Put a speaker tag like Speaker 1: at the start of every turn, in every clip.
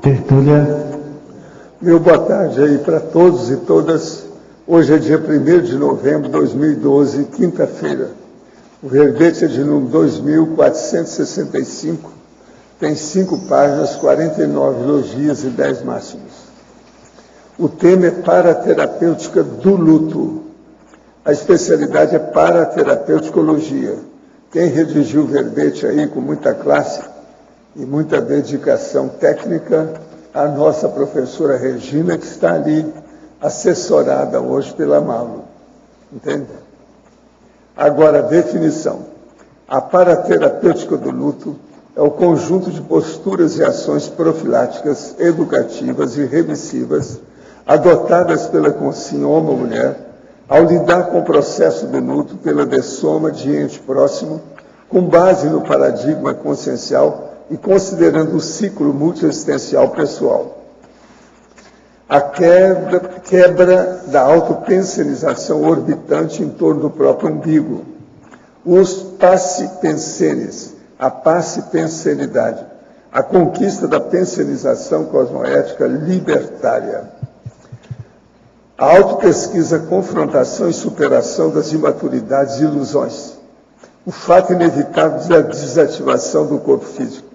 Speaker 1: Tertúlia.
Speaker 2: Meu boa tarde aí para todos e todas. Hoje é dia 1º de novembro de 2012, quinta-feira. O verbete é de número 2465, tem 5 páginas, 49 elogios e 10 máximos. O tema é paraterapêutica do luto. A especialidade é paraterapeuticologia. Quem redigiu o verbete aí com muita classe e muita dedicação técnica, a nossa professora Regina, que está ali assessorada hoje pela Malu. Entende? Agora, a definição. A paraterapêutica do luto é o conjunto de posturas e ações profiláticas, educativas e remissivas adotadas pela consciência homem ou mulher ao lidar com o processo do luto pela dessoma de ente próximo, com base no paradigma consciencial e considerando o ciclo multiexistencial pessoal. A quebra da autopensionização orbitante em torno do próprio umbigo. Os passipensenes, a passipensenidade, a conquista da pensionização cosmoética libertária. A autopesquisa, confrontação e superação das imaturidades e ilusões. O fato inevitável da desativação do corpo físico.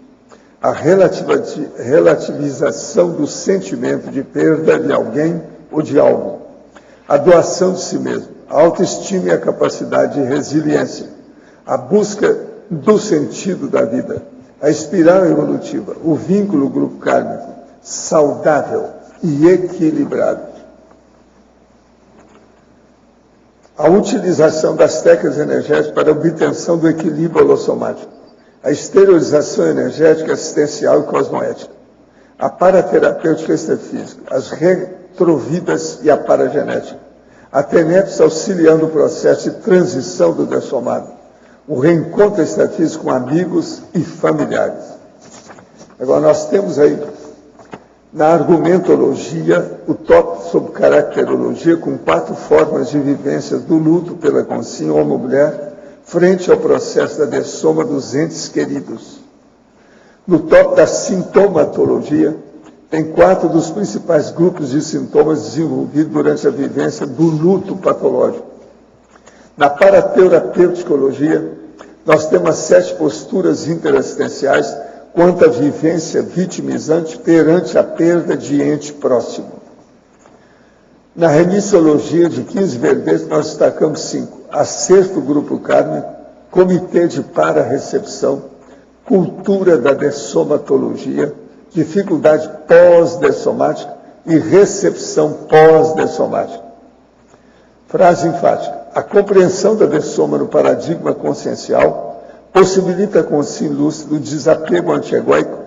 Speaker 2: A relativização do sentimento de perda de alguém ou de algo. A doação de si mesmo. A autoestima e a capacidade de resiliência. A busca do sentido da vida. A espiral evolutiva. O vínculo grupo kármico. Saudável e equilibrado. A utilização das técnicas energéticas para a obtenção do equilíbrio holossomático, a exteriorização energética, assistencial e cosmoética, a paraterapêutica extrafísica, as retrovidas e a paragenética, a TENEPS auxiliando o processo de transição do dessomado, o reencontro extrafísico com amigos e familiares. Agora, nós temos aí, na argumentologia, o tópico sobre caracterologia, com 4 formas de vivência do luto pela consciência homem ou mulher, frente ao processo da dessoma dos entes queridos. No tópico da sintomatologia, tem 4 dos principais grupos de sintomas desenvolvidos durante a vivência do luto patológico. Na paraterapeuticologia, nós temos as 7 posturas interassistenciais quanto à vivência vitimizante perante a perda de ente próximo. Na remissologia de 15 verbetes, nós destacamos 5. Acerto grupo kármico, comitê de para-recepção, cultura da dessomatologia, dificuldade pós-dessomática e recepção pós-dessomática. Frase enfática. A compreensão da dessoma no paradigma consciencial possibilita a consciência lúcida o desapego antiegóico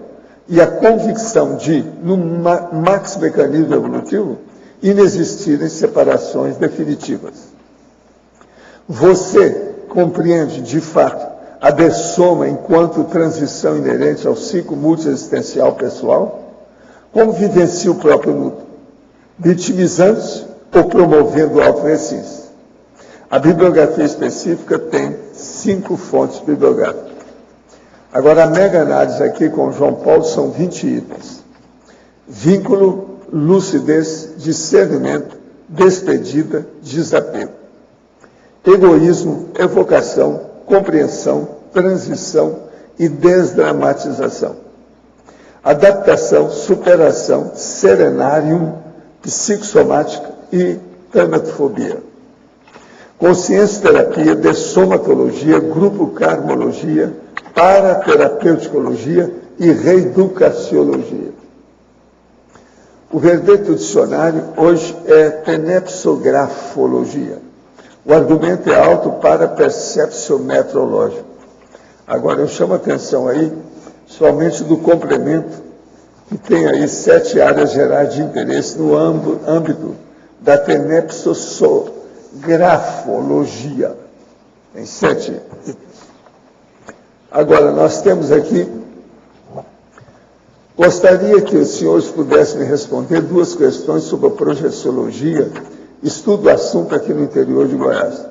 Speaker 2: e a convicção de, no max-mecanismo evolutivo, inexistirem separações definitivas. Você compreende, de fato, a dessoma enquanto transição inerente ao ciclo multiexistencial pessoal? Como vivencia o próprio luto? Vitimizando-se ou promovendo auto-recins? A bibliografia específica tem 5 fontes bibliográficas. Agora, a mega análise aqui com João Paulo são 20 itens. Vínculo, lucidez, discernimento, despedida, desapego. Egoísmo, evocação, compreensão, transição e desdramatização. Adaptação, superação, serenárium, psicossomática e tanatofobia. Consciência terapia, dessomatologia, grupo karmologia, paraterapeuticologia e reeducaciologia. O verbete do dicionário hoje é tenepsografologia. O argumento é alto para percepção metrológico. Agora, eu chamo a atenção aí somente do complemento, que tem aí 7 áreas gerais de interesse no âmbito da tenepsografologia. Tem 7 itens. Agora, nós temos aqui, gostaria que os senhores pudessem me responder 2 questões sobre a projeciologia, estudo o assunto aqui no interior de Goiás.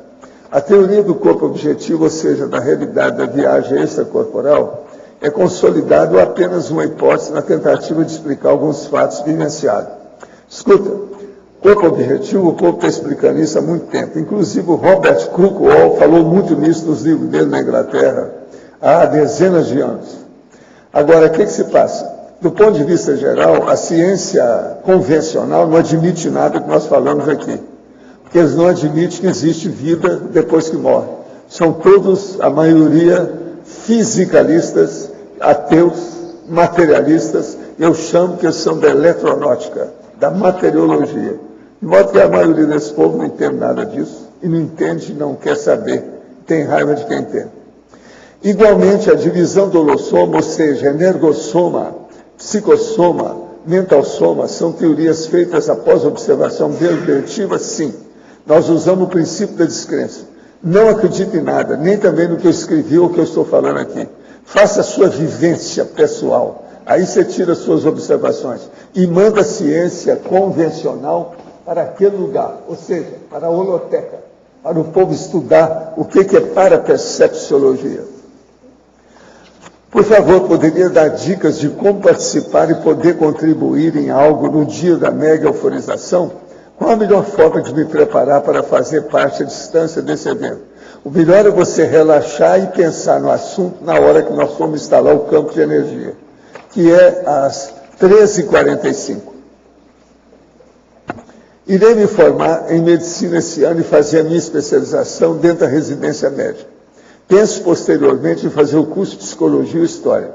Speaker 2: A teoria do corpo objetivo, ou seja, da realidade da viagem extracorporal, é consolidado ou apenas uma hipótese na tentativa de explicar alguns fatos vivenciados. Escuta, corpo objetivo, o corpo está explicando isso há muito tempo. Inclusive o Robert Crookwell falou muito nisso nos livros dele na Inglaterra, há dezenas de anos. Agora, o que se passa? Do ponto de vista geral, a ciência convencional não admite nada que nós falamos aqui. Porque eles não admitem que existe vida depois que morre. São todos, a maioria, fisicalistas, ateus, materialistas. Eu chamo que eles são da eletronáutica, da materiologia. De modo que a maioria desse povo não entende nada disso, e não entende, não quer saber, tem raiva de quem entende. Igualmente, a divisão do holossoma, ou seja, energossoma, psicossoma, mentalsoma, são teorias feitas após observação deliberativa, sim. Nós usamos o princípio da descrença. Não acredite em nada, nem também no que eu escrevi ou o que eu estou falando aqui. Faça a sua vivência pessoal. Aí você tira as suas observações e manda a ciência convencional para aquele lugar, ou seja, para a holoteca, para o povo estudar o que é parapercepciologia. Por favor, poderia dar dicas de como participar e poder contribuir em algo no dia da mega euforização? Qual a melhor forma de me preparar para fazer parte à distância desse evento? O melhor é você relaxar e pensar no assunto na hora que nós formos instalar o campo de energia, que é às 13h45. Irei me formar em medicina esse ano e fazer a minha especialização dentro da residência médica. Penso posteriormente em fazer o curso de Psicologia e História.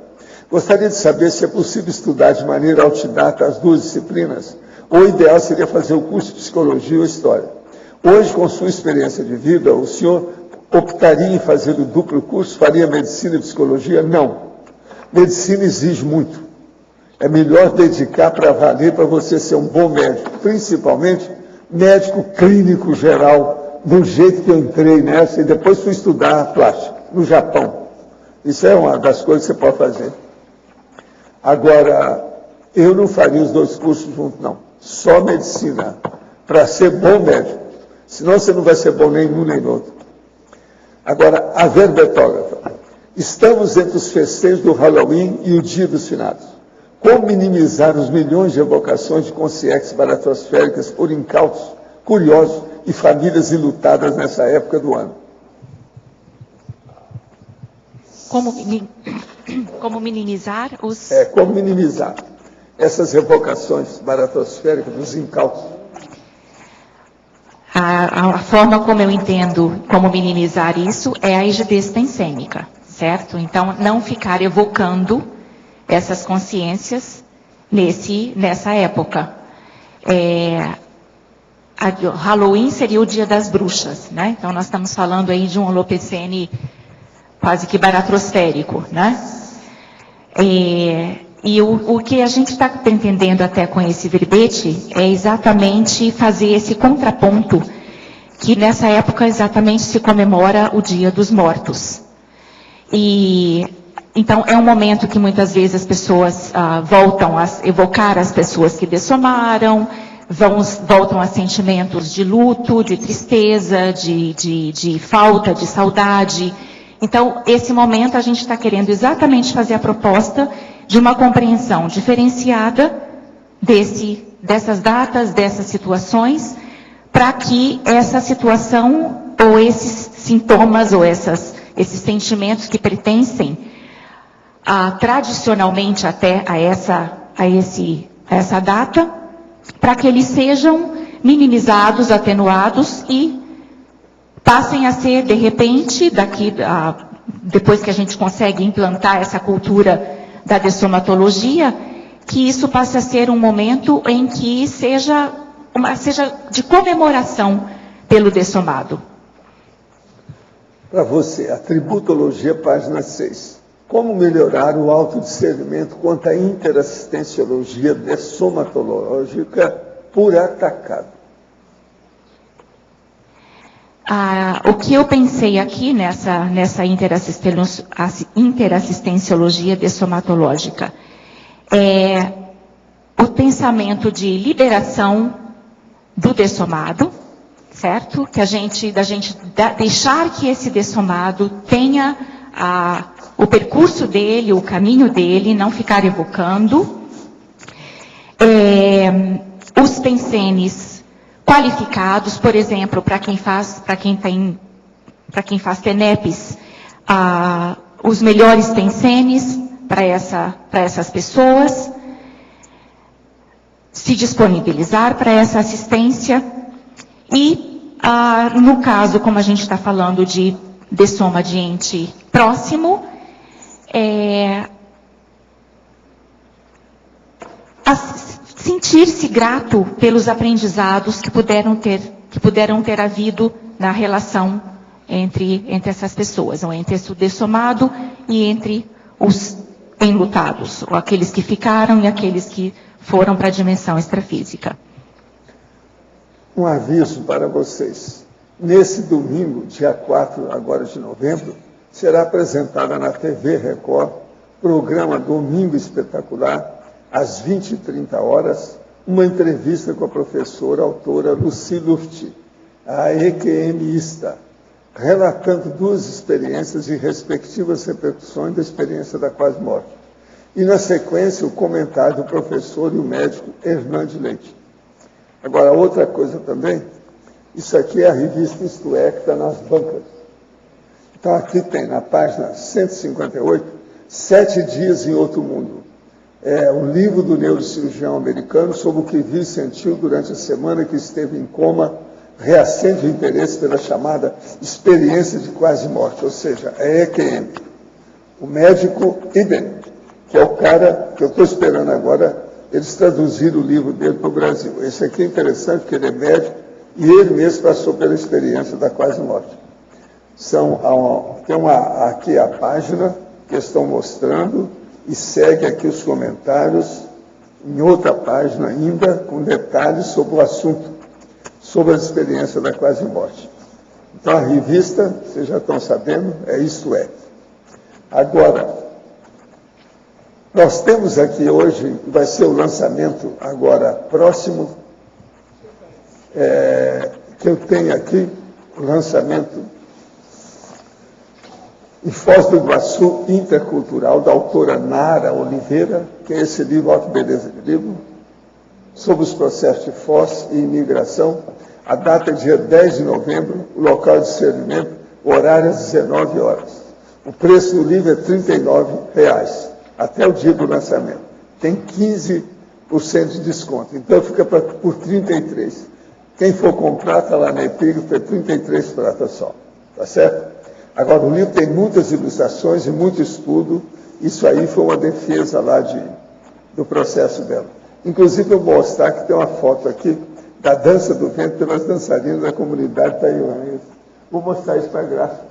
Speaker 2: Gostaria de saber se é possível estudar de maneira altidata as duas disciplinas, ou o ideal seria fazer o curso de Psicologia ou História. Hoje, com sua experiência de vida, o senhor optaria em fazer o duplo curso? Faria Medicina e Psicologia? Não. Medicina exige muito. É melhor dedicar para valer, para você ser um bom médico, principalmente médico clínico geral, do jeito que eu entrei nessa, e depois fui estudar plástica, no Japão. Isso é uma das coisas que você pode fazer. Agora, eu não faria os dois cursos juntos, não. Só medicina, para ser bom médico. Senão você não vai ser bom nem num nem no outro. Agora, a verbetógrafa. Estamos entre os festejos do Halloween e o Dia dos Finados. Como minimizar os milhões de evocações de consciências baratosféricas por incautos, curiosos e famílias enlutadas nessa época do ano?
Speaker 1: Como minimizar os...
Speaker 2: Como minimizar essas evocações baratosféricas dos incautos.
Speaker 1: A forma como eu entendo como minimizar isso é a egidez tensêmica, certo? Então, não ficar evocando essas consciências nessa época. Halloween seria o dia das bruxas, né? Então, nós estamos falando aí de um holopecene quase que baratrosférico, né? E o que a gente está pretendendo até com esse verbete é exatamente fazer esse contraponto, que nessa época exatamente se comemora o Dia dos Mortos. Então, é um momento que muitas vezes as pessoas voltam a evocar as pessoas que dessomaram, voltam a sentimentos de luto, de tristeza, de falta, de saudade. Então, esse momento a gente está querendo exatamente fazer a proposta de uma compreensão diferenciada dessas datas, dessas situações, para que essa situação, ou esses sintomas, ou esses sentimentos que pertencem tradicionalmente até a essa data, para que eles sejam minimizados, atenuados e passem a ser, de repente, depois que a gente consegue implantar essa cultura da dessomatologia, que isso passe a ser um momento em que seja de comemoração pelo dessomado.
Speaker 2: Para você, a tributologia, página 6. Como melhorar o autodiscernimento quanto à interassistenciologia dessomatológica por atacado?
Speaker 1: O que eu pensei aqui nessa interassistenciologia dessomatológica é o pensamento de liberação do dessomado, certo? Da gente deixar que esse dessomado tenha o percurso dele, o caminho dele, não ficar evocando. Os pensenes qualificados, por exemplo, para quem faz TENEPs, os melhores pensenes para essas pessoas, se disponibilizar para essa assistência e, no caso, como a gente está falando de dessoma de ente próximo, sentir-se grato pelos aprendizados que puderam ter havido na relação entre essas pessoas, ou entre o dessomado e entre os enlutados, ou aqueles que ficaram e aqueles que foram para a dimensão extrafísica.
Speaker 2: Um aviso para vocês. Nesse domingo, dia 4 agora de novembro, será apresentada na TV Record, programa Domingo Espetacular, às 20h30, uma entrevista com a professora autora Lucy Luft, a EQMista, relatando 2 experiências e respectivas repercussões da experiência da quase morte. E, na sequência, o comentário do professor e o médico Hernande Leite. Agora, outra coisa também, isso aqui é a revista Isto É, que está nas bancas. Então, aqui tem, na página 158, 7 dias em outro mundo. Um livro do neurocirurgião americano sobre o que viu e sentiu durante a semana que esteve em coma, reacende o interesse pela chamada experiência de quase morte, ou seja, a EQM. O médico Iben, que é o cara que eu estou esperando agora, eles traduziram o livro dele para o Brasil. Esse aqui é interessante, porque ele é médico e ele mesmo passou pela experiência da quase morte. Tem aqui a página que estão mostrando e segue aqui os comentários em outra página ainda, com detalhes sobre o assunto, sobre a experiência da quase morte. Então, a revista, vocês já estão sabendo, é Isto É. Agora, nós temos aqui hoje, vai ser o lançamento agora próximo, que eu tenho aqui, o lançamento em Foz do Iguaçu Intercultural, da autora Nara Oliveira, que é esse livro, Alto Beleza de Livro, sobre os processos de Foz e imigração. A data é dia 10 de novembro, o local de servimento, o horário às 19 horas. O preço do livro é R$ 39,00, até o dia do lançamento. Tem 15% de desconto, então fica por R$ 33,00. Quem for comprar, está lá na epígrafe, é 33 pratas só, tá certo? Agora, o livro tem muitas ilustrações e muito estudo. Isso aí foi uma defesa lá do processo dela. Inclusive, eu vou mostrar que tem uma foto aqui da dança do vento pelas dançarinas da comunidade taiwanesa. Vou mostrar isso para a Graça.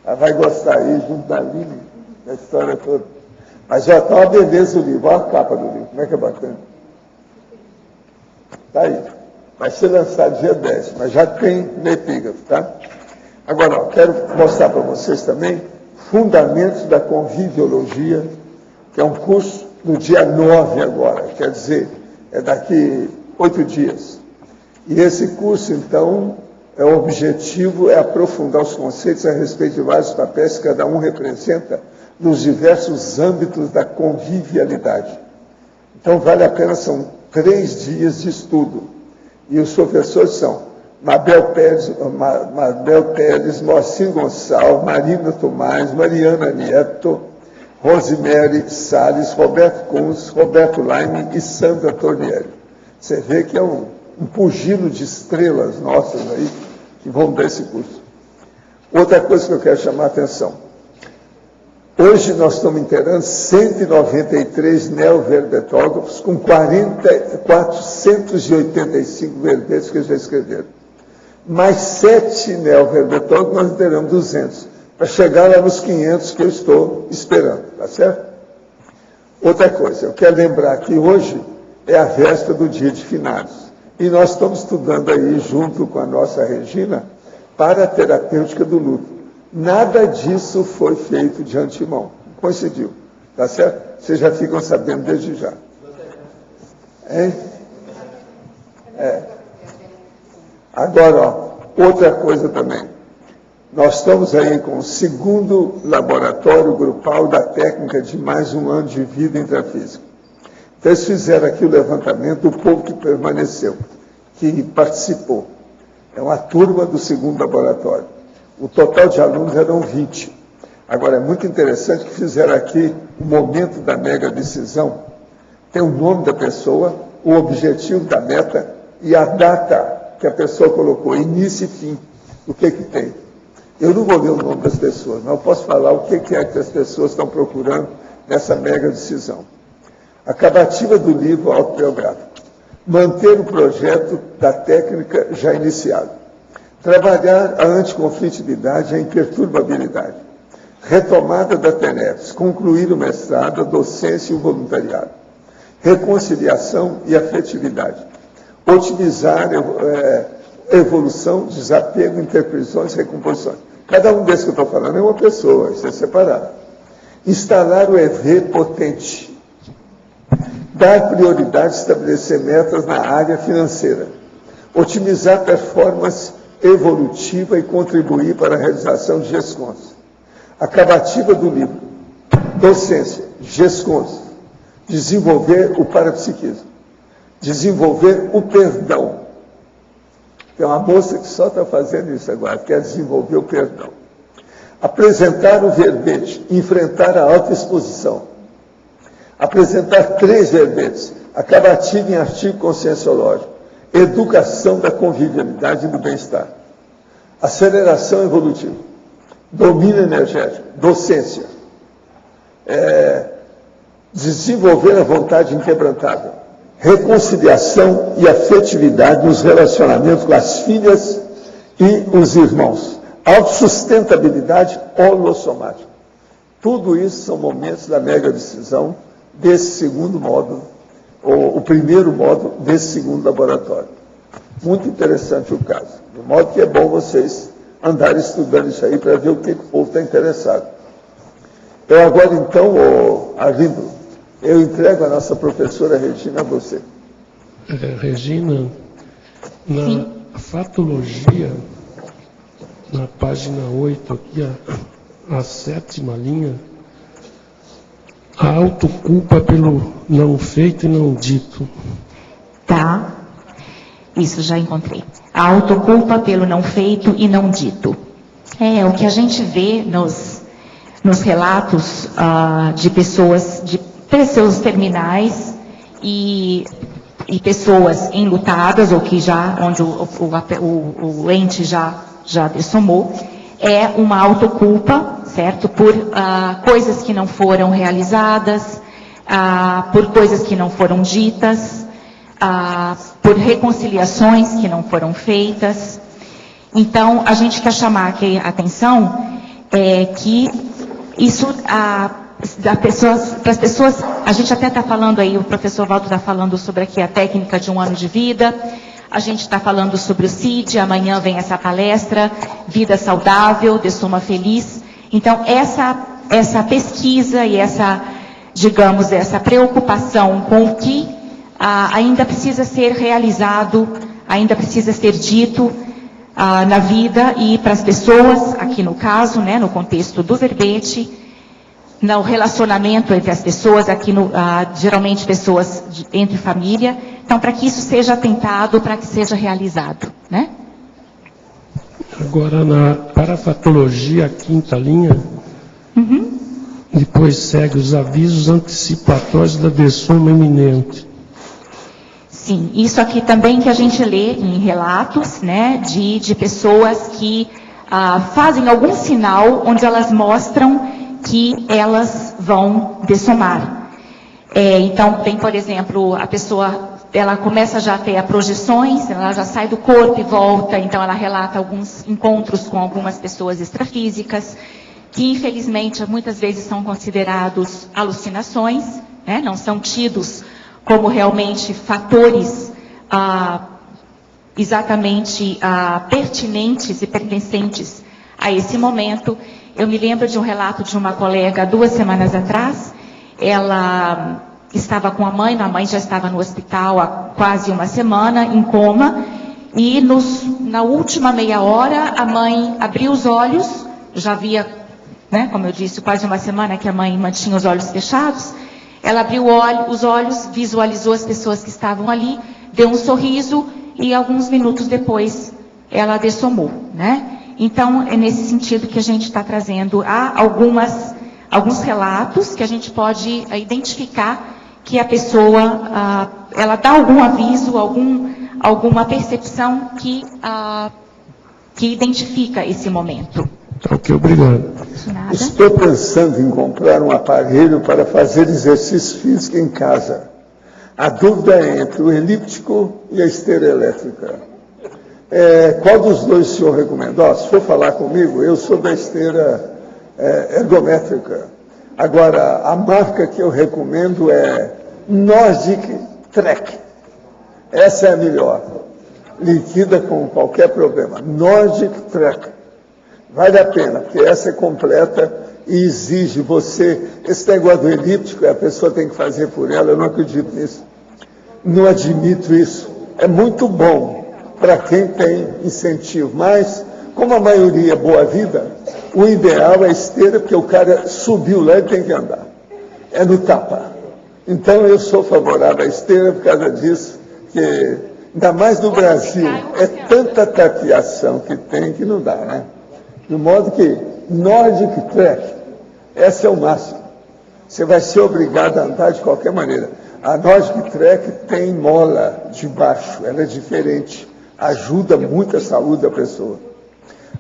Speaker 2: Ela vai gostar aí, junto da Aline, da história toda. Mas já está uma beleza o livro. Olha a capa do livro, como é que é bacana. Está aí. Vai ser lançado dia 10, mas já tem na epígrafe, tá? Agora, quero mostrar para vocês também Fundamentos da Conviviologia, que é um curso no dia 9 agora, quer dizer, é daqui 8 dias. E esse curso, então, o objetivo é aprofundar os conceitos a respeito de vários papéis que cada um representa nos diversos âmbitos da convivialidade. Então, vale a pena, são 3 dias de estudo. E os professores são Mabel Pérez, Moacir Gonçalves, Marina Tomás, Mariana Nieto, Rosemary Salles, Roberto Kunz, Roberto Laime e Sandra Tornieri. Você vê que é um pugilo de estrelas nossas aí que vão dar esse curso. Outra coisa que eu quero chamar a atenção. Hoje nós estamos inteirando 193 neoverbetógrafos com 485 verbetes que já escreveram. Mais 7 neoverbetógrafos nós inteiramos 200, para chegar lá nos 500 que eu estou esperando, tá certo? Outra coisa, eu quero lembrar que hoje é a véspera do dia de finados. E nós estamos estudando aí, junto com a nossa Regina, para a terapêutica do luto. Nada disso foi feito de antemão. Coincidiu. Tá certo? Vocês já ficam sabendo desde já. Hein? Agora, outra coisa também. Nós estamos aí com o segundo laboratório grupal da técnica de mais um ano de vida intrafísica. Então, eles fizeram aqui o levantamento do povo que permaneceu, que participou. É uma turma do segundo laboratório. O total de alunos eram 20. Agora, é muito interessante que fizeram aqui o momento da mega decisão. Tem o nome da pessoa, o objetivo da meta e a data que a pessoa colocou, início e fim. O que tem? Eu não vou ler o nome das pessoas, mas eu posso falar o que é que as pessoas estão procurando nessa mega decisão. Acabativa do livro autobiográfico. Manter o projeto da técnica já iniciado. Trabalhar a anticonflitividade e a imperturbabilidade. Retomada da TENEPS. Concluir o mestrado, a docência e o voluntariado. Reconciliação e afetividade. Otimizar evolução, desapego, interprisões e recomposições. Cada um desses que eu estou falando é uma pessoa, isso é separado. Instalar o EV potente. Dar prioridade, estabelecer metas na área financeira. Otimizar a performance evolutiva e contribuir para a realização de GESCONs. Acabativa do livro. Docência, GESCONs. Desenvolver o parapsiquismo. Desenvolver o perdão. Tem uma moça que só está fazendo isso agora, quer desenvolver o perdão. Apresentar o verbete, enfrentar a autoexposição. Apresentar 3 verbetes, acabativa em artigo conscienciológico, educação da convivialidade e do bem-estar, aceleração evolutiva, domínio energético, docência, desenvolver a vontade inquebrantável, reconciliação e afetividade nos relacionamentos com as filhas e os irmãos, autossustentabilidade holossomática. Tudo isso são momentos da mega decisão desse segundo módulo, ou o primeiro módulo desse segundo laboratório. Muito interessante o caso. De modo que é bom vocês andarem estudando isso aí para ver o que o povo está interessado. Eu agora, então, Arlindo, eu entrego a nossa professora Regina a você.
Speaker 3: Regina, na fatologia, na página 8, aqui, a 7ª linha, a autoculpa pelo não feito e não dito.
Speaker 1: Tá. Isso, já encontrei. A autoculpa pelo não feito e não dito. É o que a gente vê nos relatos de pessoas terminais e pessoas enlutadas, ou que já, onde o ente já dessomou, é uma autoculpa, certo? Por coisas que não foram realizadas, por coisas que não foram ditas, por reconciliações que não foram feitas. Então, a gente quer chamar aqui a atenção que isso, para as pessoas, a gente até está falando aí, o professor Waldo está falando sobre aqui a técnica de 1 ano de vida, a gente está falando sobre o CID, amanhã vem essa palestra, Vida Saudável, Dessoma Feliz. Então, essa pesquisa e essa preocupação com o que ainda precisa ser realizado, ainda precisa ser dito na vida e para as pessoas, aqui no caso, né, no contexto do verbete, no relacionamento entre as pessoas, aqui geralmente pessoas entre família. Então, para que isso seja atentado, para que seja realizado, né?
Speaker 3: Agora, na parafatologia, a 5ª linha, depois segue os avisos antecipatórios da dessoma iminente.
Speaker 1: Sim, isso aqui também que a gente lê em relatos, né, de pessoas que fazem algum sinal onde elas mostram que elas vão dessomar. Então, tem, por exemplo, a pessoa, ela começa já a ter projeções, ela já sai do corpo e volta, então ela relata alguns encontros com algumas pessoas extrafísicas, que infelizmente muitas vezes são considerados alucinações, né? Não são tidos como realmente fatores exatamente pertinentes e pertencentes a esse momento. Eu me lembro de um relato de uma colega 2 semanas atrás. Ela estava com a mãe já estava no hospital há quase 1 semana, em coma, e na última meia hora, a mãe abriu os olhos, já havia, né, como eu disse, quase uma semana que a mãe mantinha os olhos fechados. Ela abriu os olhos, visualizou as pessoas que estavam ali, deu um sorriso e alguns minutos depois ela dessomou, né? Então, é nesse sentido que a gente está trazendo alguns relatos que a gente pode identificar que a pessoa, ela dá algum aviso, alguma percepção que identifica esse momento.
Speaker 3: Ok, obrigado.
Speaker 2: Estou pensando em comprar um aparelho para fazer exercício físico em casa. A dúvida é entre o elíptico e a esteira elétrica. Qual dos dois o senhor recomenda? Se for falar comigo, eu sou da esteira ergométrica. Agora, a marca que eu recomendo é Nordic Trek. Essa é a melhor. Liquida com qualquer problema. Nordic Trek. Vale a pena, porque essa é completa e exige você. Esse negócio do elíptico, a pessoa tem que fazer por ela, eu não acredito nisso. Não admito isso. É muito bom para quem tem incentivo, mas, como a maioria é boa vida, o ideal é a esteira, porque o cara subiu lá e tem que andar. É no tapa. Então, eu sou favorável à esteira por causa disso, que, ainda mais no Brasil, é tanta tapeação que tem que não dá, né? De modo que, Nordic Trek, essa é o máximo. Você vai ser obrigado a andar de qualquer maneira. A Nordic Trek tem mola de baixo, ela é diferente. Ajuda muito a saúde da pessoa.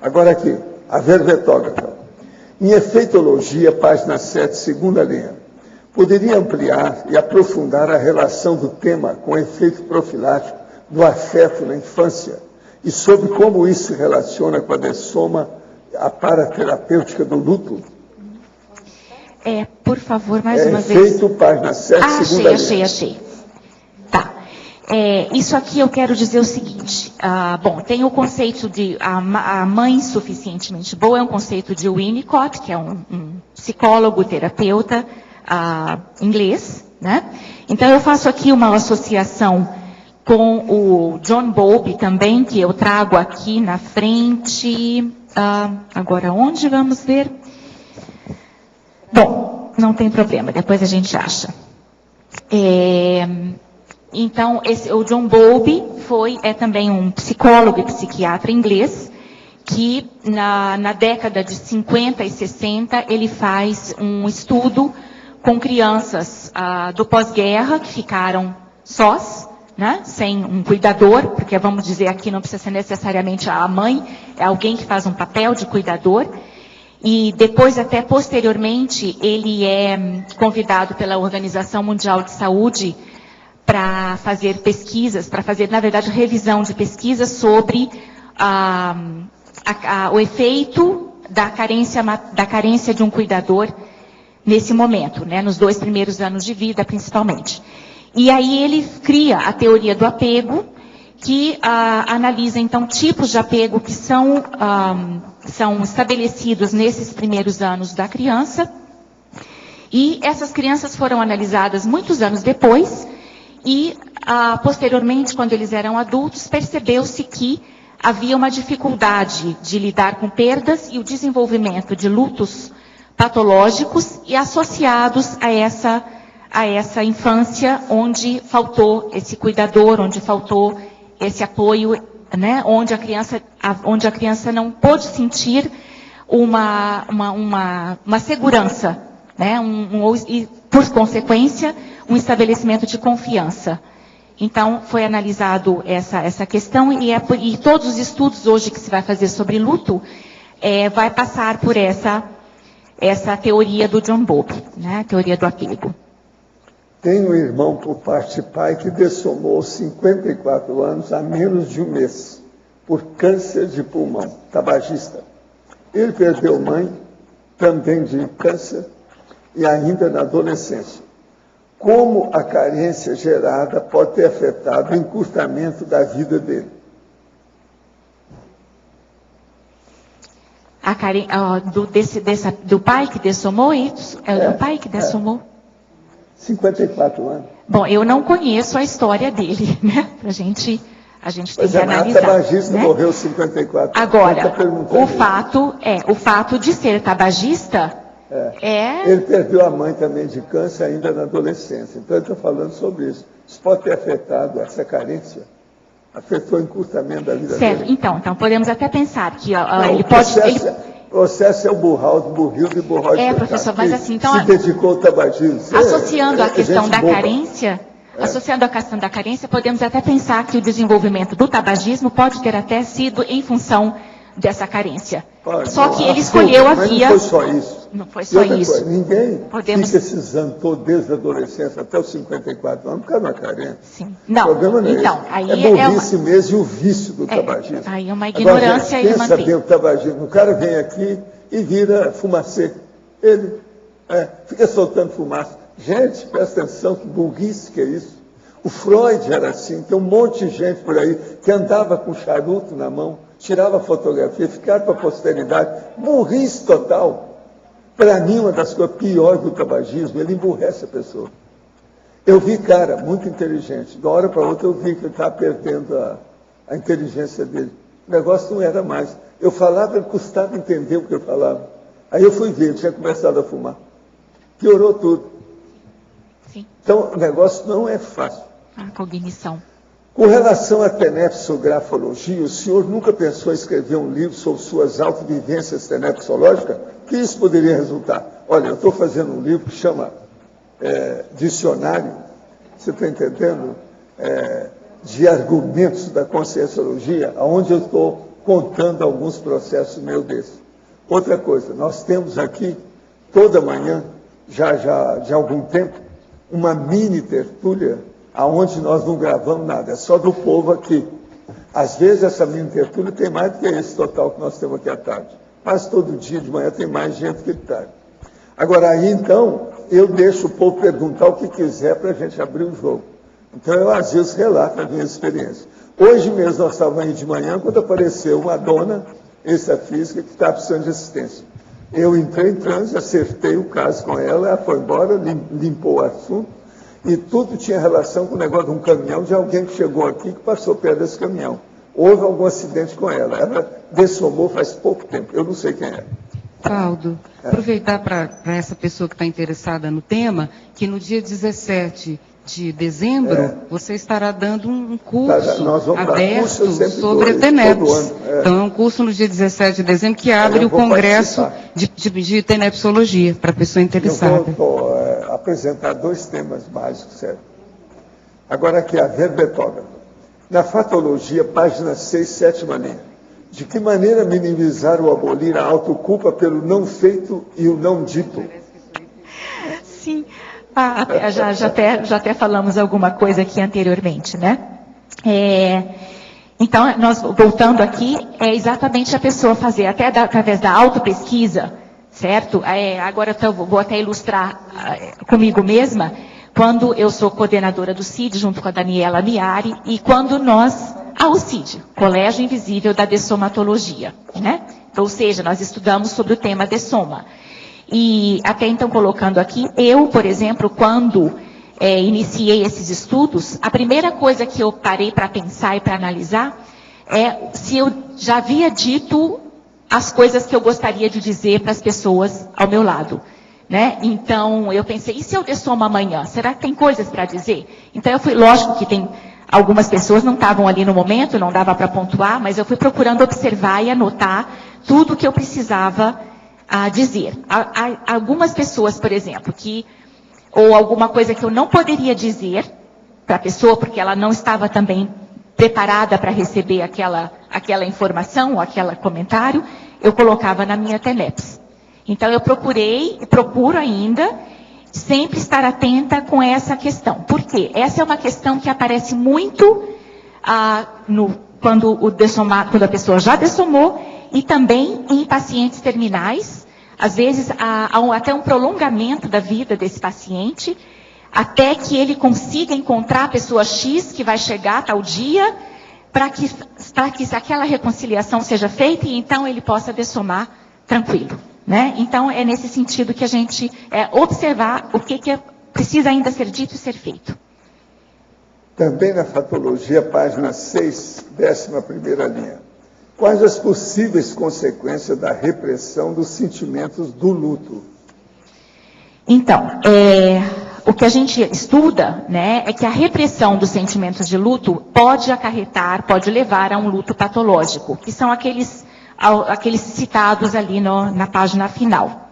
Speaker 2: Agora aqui, a verbetógrafa. Em efeitologia, página 7, segunda linha. Poderia ampliar e aprofundar a relação do tema com o efeito profilático do afeto na infância e sobre como isso se relaciona com a dessoma, a paraterapêutica do luto?
Speaker 1: Por favor, mais uma vez.
Speaker 2: Efeito, página 7, segunda linha.
Speaker 1: Achei. Tá. Isso aqui eu quero dizer o seguinte. Bom, tem o conceito de a mãe suficientemente boa, é um conceito de Winnicott, que é um psicólogo, terapeuta inglês, né? Então eu faço aqui uma associação com o John Bowlby também, que eu trago aqui na frente. Agora, onde vamos ver? Bom, não tem problema, depois a gente acha. Então, o John Bowlby é também um psicólogo e psiquiatra inglês, que na década de 50 e 60, ele faz um estudo com crianças do pós-guerra, que ficaram sós, né, sem um cuidador, porque vamos dizer aqui, não precisa ser necessariamente a mãe, é alguém que faz um papel de cuidador. E depois, até posteriormente, ele é convidado pela Organização Mundial de Saúde para fazer pesquisas, para fazer, na verdade, revisão de pesquisas sobre o efeito da carência de um cuidador nesse momento, né, nos 2 primeiros anos de vida, principalmente. E aí ele cria a teoria do apego, que analisa, então, tipos de apego que são estabelecidos nesses primeiros anos da criança. E essas crianças foram analisadas muitos anos depois, e posteriormente, quando eles eram adultos, percebeu-se que havia uma dificuldade de lidar com perdas e o desenvolvimento de lutos patológicos e associados a essa infância onde faltou esse cuidador, onde faltou esse apoio, né, onde a criança não pôde sentir uma segurança, né, e, por consequência, um estabelecimento de confiança. Então, foi analisado essa questão e todos os estudos hoje que se vai fazer sobre luto vai passar por essa teoria do John Bowlby, né, a teoria do apego.
Speaker 2: Tenho um irmão por parte de pai que dessomou 54 anos há menos de um mês, por câncer de pulmão, tabagista. Ele perdeu mãe, também de câncer, e ainda na adolescência. Como a carência gerada pode ter afetado o encurtamento da vida dele?
Speaker 1: Do pai que dessomou isso? Do pai que dessomou?
Speaker 2: 54 anos.
Speaker 1: Bom, eu não conheço a história dele, né? Pra gente A gente tem
Speaker 2: Pois
Speaker 1: que
Speaker 2: é,
Speaker 1: analisar.
Speaker 2: a tabagista
Speaker 1: né?
Speaker 2: morreu 54.
Speaker 1: Agora,
Speaker 2: Tá
Speaker 1: o fato de ser tabagista
Speaker 2: Ele perdeu a mãe também de câncer ainda na adolescência. Então, ele está falando sobre isso. Isso pode ter afetado essa carência. Afetou o encurtamento da vida
Speaker 1: certo.
Speaker 2: dele.
Speaker 1: Então pode-se até pensar que
Speaker 2: Não,
Speaker 1: ele
Speaker 2: o
Speaker 1: pode...
Speaker 2: processo é o Burrildo e Burrard.
Speaker 1: Professor, mas assim, então...
Speaker 2: Se dedicou ao tabagismo.
Speaker 1: Associando a questão da
Speaker 2: boba.
Speaker 1: carência... Associando a questão da carência, podemos até pensar que o desenvolvimento do tabagismo pode ter até sido em função dessa carência. Só que ele escolheu a via...
Speaker 2: Mas não foi só isso.
Speaker 1: Não foi só isso.
Speaker 2: Coisa, ninguém
Speaker 1: Podemos...
Speaker 2: fica se zantou desde a adolescência até os 54 anos por causa da carência.
Speaker 1: Sim. Não,
Speaker 2: o problema não é
Speaker 1: então,
Speaker 2: esse.
Speaker 1: aí
Speaker 2: é burrice mesmo e o vício do tabagismo.
Speaker 1: Aí é uma ignorância
Speaker 2: ele
Speaker 1: mantém.
Speaker 2: bem o tabagismo. O cara vem aqui e vira fumacê. Ele fica soltando fumaça. Gente, presta atenção, que burrice que é isso. O Freud era assim, tem um monte de gente por aí que andava com charuto na mão, tirava fotografia, ficava para a posteridade. Burrice total. Para mim, uma das coisas piores do tabagismo, ele emburrece a pessoa. Eu vi cara muito inteligente. De uma hora para outra eu vi que ele estava perdendo a inteligência dele. O negócio não era mais. Eu falava, ele custava entender o que eu falava. Aí eu fui ver, ele tinha começado a fumar. Piorou tudo.
Speaker 1: Sim.
Speaker 2: Então, o negócio não é fácil.
Speaker 1: A cognição.
Speaker 2: Com relação à tenepsografologia, o senhor nunca pensou em escrever um livro sobre suas autovivências tenepsológicas? Que isso poderia resultar? Olha, eu estou fazendo um livro que chama Dicionário, você está entendendo? De argumentos da conscienciologia, onde eu estou contando alguns processos meus desses. Outra coisa, nós temos aqui, toda manhã, já de algum tempo, uma mini tertúlia, aonde nós não gravamos nada, é só do povo aqui. Às vezes essa mini tertúlia tem mais do que esse total que nós temos aqui à tarde. Mas todo dia de manhã tem mais gente que tarde. Agora aí então, eu deixo o povo perguntar o que quiser para a gente abrir o jogo. Então eu às vezes relato a minha experiência. Hoje mesmo nós estávamos aí de manhã, quando apareceu uma dona, essa física, que estava precisando de assistência. Eu entrei em transe, acertei o caso com ela, ela foi embora, limpou o assunto, e tudo tinha relação com o negócio de um caminhão, de alguém que chegou aqui que passou perto desse caminhão. Houve algum acidente com ela. Ela dessomou faz pouco tempo. Eu não sei quem é.
Speaker 4: Valdo, aproveitar para essa pessoa que está interessada no tema, que no dia 17 de dezembro, você estará dando um curso aberto sobre a TENEPS. Então, é um curso no dia 17 de dezembro que abre o congresso de tenepsologia, para a pessoa interessada.
Speaker 2: Eu vou apresentar 2 temas básicos, certo? Agora aqui, a verbetógrafa. Na fatologia, página 6, 7ª linha. De que maneira minimizar ou abolir a autoculpa pelo não feito e o não dito?
Speaker 1: Sim, já até falamos alguma coisa aqui anteriormente, né? Então, nós voltando aqui, é exatamente a pessoa fazer, até através da autopesquisa, certo? Agora eu vou até ilustrar comigo mesma, quando eu sou coordenadora do CID, junto com a Daniela Miari, e quando o CID, Colégio Invisível da Dessomatologia, né? Então, ou seja, nós estudamos sobre o tema dessoma. E até então, colocando aqui, eu, por exemplo, quando iniciei esses estudos, a primeira coisa que eu parei para pensar e para analisar é se eu já havia dito as coisas que eu gostaria de dizer para as pessoas ao meu lado. Né? Então, eu pensei, e se eu dessomo amanhã? Será que tem coisas para dizer? Então, lógico que tem algumas pessoas não estavam ali no momento, não dava para pontuar, mas eu fui procurando observar e anotar tudo o que eu precisava dizer. Algumas pessoas, por exemplo, ou alguma coisa que eu não poderia dizer para a pessoa, porque ela não estava também preparada para receber aquela informação, ou aquele comentário, eu colocava na minha TENEPS. Então, eu procuro ainda, sempre estar atenta com essa questão. Por quê? Essa é uma questão que aparece muito quando a pessoa já dessomou, e também em pacientes terminais. Às vezes, há até um prolongamento da vida desse paciente, até que ele consiga encontrar a pessoa X que vai chegar tal dia, para que aquela reconciliação seja feita e então ele possa dessomar tranquilo. Né? Então, é nesse sentido que a gente observar o que precisa ainda ser dito e ser feito.
Speaker 2: Também na fatologia, página 6, 11ª linha. Quais as possíveis consequências da repressão dos sentimentos do luto?
Speaker 1: Então, o que a gente estuda, né, é que a repressão dos sentimentos de luto pode levar a um luto patológico, que são aqueles citados ali na página final.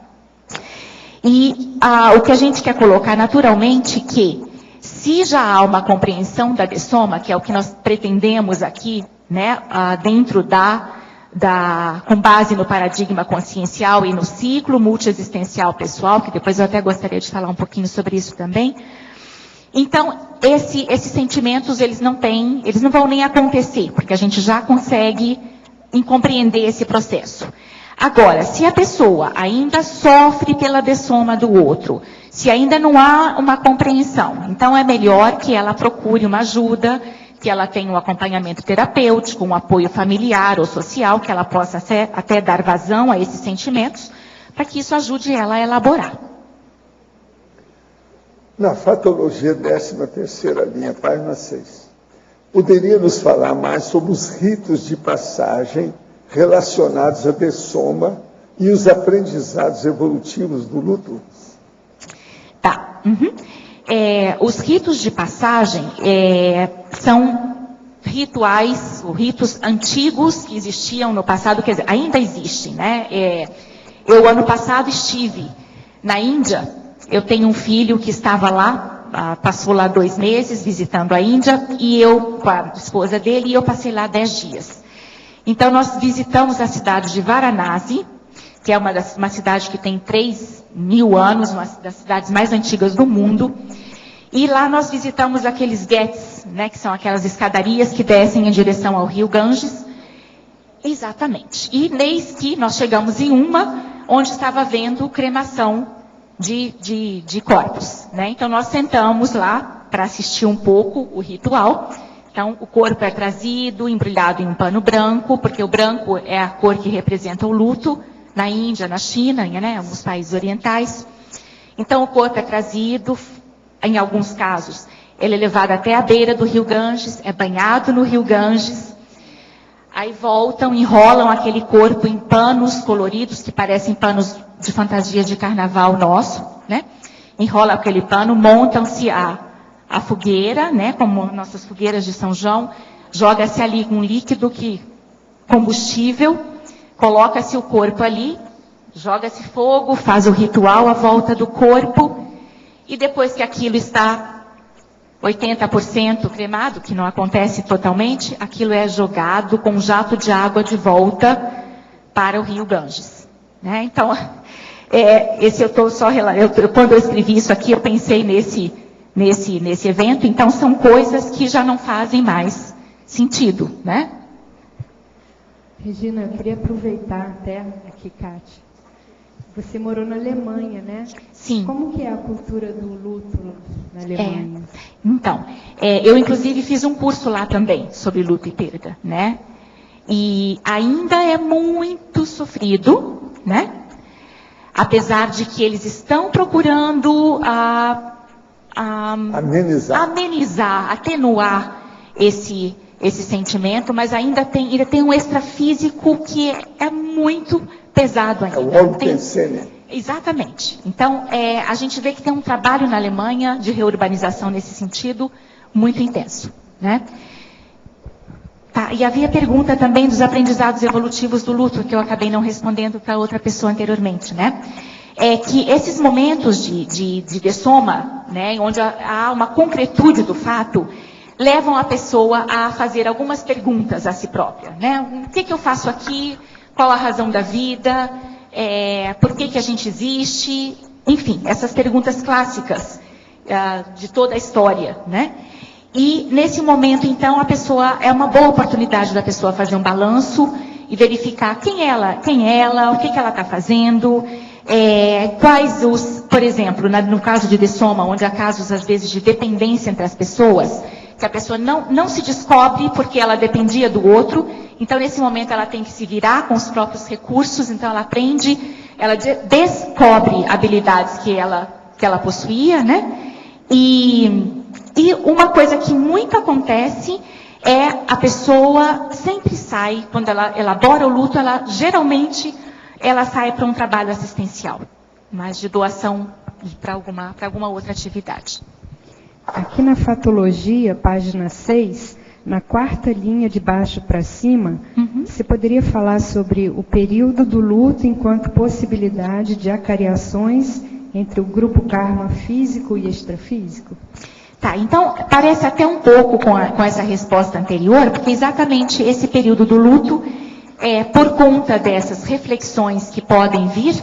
Speaker 1: E o que a gente quer colocar naturalmente que, se já há uma compreensão da dessoma, que é o que nós pretendemos aqui, né, dentro com base no paradigma consciencial e no ciclo multiexistencial pessoal, que depois eu até gostaria de falar um pouquinho sobre isso também. Então, esses sentimentos, eles não vão nem acontecer, porque a gente já consegue compreender esse processo. Agora, se a pessoa ainda sofre pela dessoma do outro, se ainda não há uma compreensão, então é melhor que ela procure uma ajuda, que ela tenha um acompanhamento terapêutico, um apoio familiar ou social, que ela possa até dar vazão a esses sentimentos, para que isso ajude ela a elaborar.
Speaker 2: Na fatologia, 13ª linha, página 6. Poderia nos falar mais sobre os ritos de passagem relacionados à dessoma e os aprendizados evolutivos do luto?
Speaker 1: Tá. Uhum. Os ritos de passagem são rituais, ritos antigos que existiam no passado, quer dizer, ainda existem, né? Eu, ano passado, estive na Índia. Eu tenho um filho que estava lá, passou lá 2 meses visitando a Índia, e eu, com a esposa dele, e eu passei lá 10 dias. Então, nós visitamos a cidade de Varanasi, que é uma cidade que tem 3.000 anos, uma das cidades mais antigas do mundo. E lá nós visitamos aqueles ghats, né, que são aquelas escadarias que descem em direção ao rio Ganges. Exatamente. E eis que nós chegamos em uma onde estava havendo cremação de corpos, né? Então, nós sentamos lá para assistir um pouco o ritual. Então, o corpo é trazido, embrulhado em um pano branco, porque o branco é a cor que representa o luto, na Índia, na China, né, em alguns países orientais. Então, o corpo é trazido, em alguns casos, ele é levado até a beira do rio Ganges, é banhado no rio Ganges, aí voltam, enrolam aquele corpo em panos coloridos, que parecem panos de fantasia de carnaval nosso, né? Enrolam aquele pano, montam-se a fogueira, né, como nossas fogueiras de São João, joga-se ali um líquido combustível, coloca-se o corpo ali, joga-se fogo, faz o ritual à volta do corpo, e depois que aquilo está 80% cremado, que não acontece totalmente, aquilo é jogado com um jato de água de volta para o rio Ganges, né? Então, quando eu escrevi isso aqui, eu pensei nesse evento. Então, são coisas que já não fazem mais sentido, né?
Speaker 5: Regina, eu queria aproveitar até aqui, Kátia. Você morou na Alemanha, né?
Speaker 1: Sim.
Speaker 5: Como que é a cultura do luto na Alemanha?
Speaker 1: Então, eu inclusive fiz um curso lá também sobre luto e perda, né? E ainda é muito sofrido, né? Apesar de que eles estão procurando amenizar, atenuar esse sentimento, mas ainda tem um extrafísico que é muito pesado ainda.
Speaker 2: É o pensene.
Speaker 1: Exatamente. Então, a gente vê que tem um trabalho na Alemanha de reurbanização nesse sentido muito intenso, né? Tá, e havia pergunta também dos aprendizados evolutivos do luto, que eu acabei não respondendo para outra pessoa anteriormente, né? É que esses momentos de dessoma, né, onde há uma concretude do fato, levam a pessoa a fazer algumas perguntas a si própria, né? O que eu faço aqui? Qual a razão da vida? Por que a gente existe? Enfim, essas perguntas clássicas de toda a história, né? E nesse momento, então, é uma boa oportunidade da pessoa fazer um balanço e verificar quem é ela, o que ela está fazendo, por exemplo, no caso de dessoma, onde há casos, às vezes, de dependência entre as pessoas, que a pessoa não se descobre porque ela dependia do outro, então, nesse momento, ela tem que se virar com os próprios recursos, então ela aprende, ela descobre habilidades que ela possuía, né? E E uma coisa que muito acontece é a pessoa sempre sai, quando ela elabora o luto, geralmente ela sai para um trabalho assistencial, mas de doação para alguma outra atividade.
Speaker 5: Aqui na fatologia, página 6, na 4ª linha de baixo para cima, você poderia falar sobre o período do luto enquanto possibilidade de acariações entre o grupo karma físico e extrafísico?
Speaker 1: Tá, então parece até um pouco com essa resposta anterior, porque exatamente esse período do luto, por conta dessas reflexões que podem vir,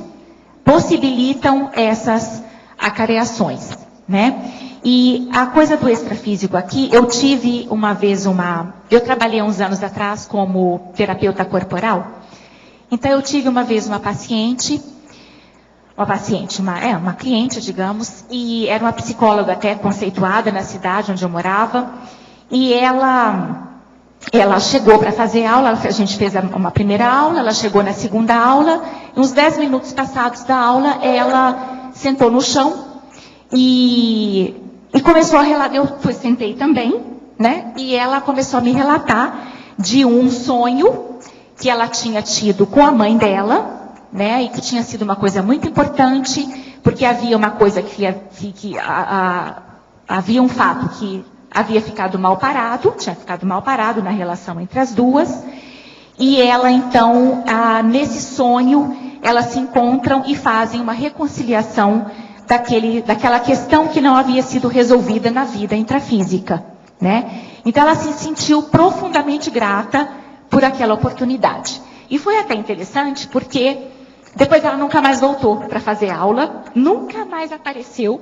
Speaker 1: possibilitam essas acareações, né? E a coisa do extrafísico aqui, eu tive uma vez eu trabalhei uns anos atrás como terapeuta corporal, então eu tive uma vez uma cliente, digamos, e era uma psicóloga até conceituada na cidade onde eu morava, e ela chegou para fazer aula, a gente fez uma primeira aula, ela chegou na segunda aula, e uns 10 minutos passados da aula, ela sentou no chão e começou a relatar, sentei também, né? E ela começou a me relatar de um sonho que ela tinha tido com a mãe dela, né? E que tinha sido uma coisa muito importante, porque havia uma coisa havia um fato que havia ficado tinha ficado mal parado na relação entre as duas, e ela então, nesse sonho, elas se encontram e fazem uma reconciliação daquela questão que não havia sido resolvida na vida intrafísica, né? Então ela se sentiu profundamente grata por aquela oportunidade. E foi até interessante porque depois ela nunca mais voltou para fazer aula, nunca mais apareceu.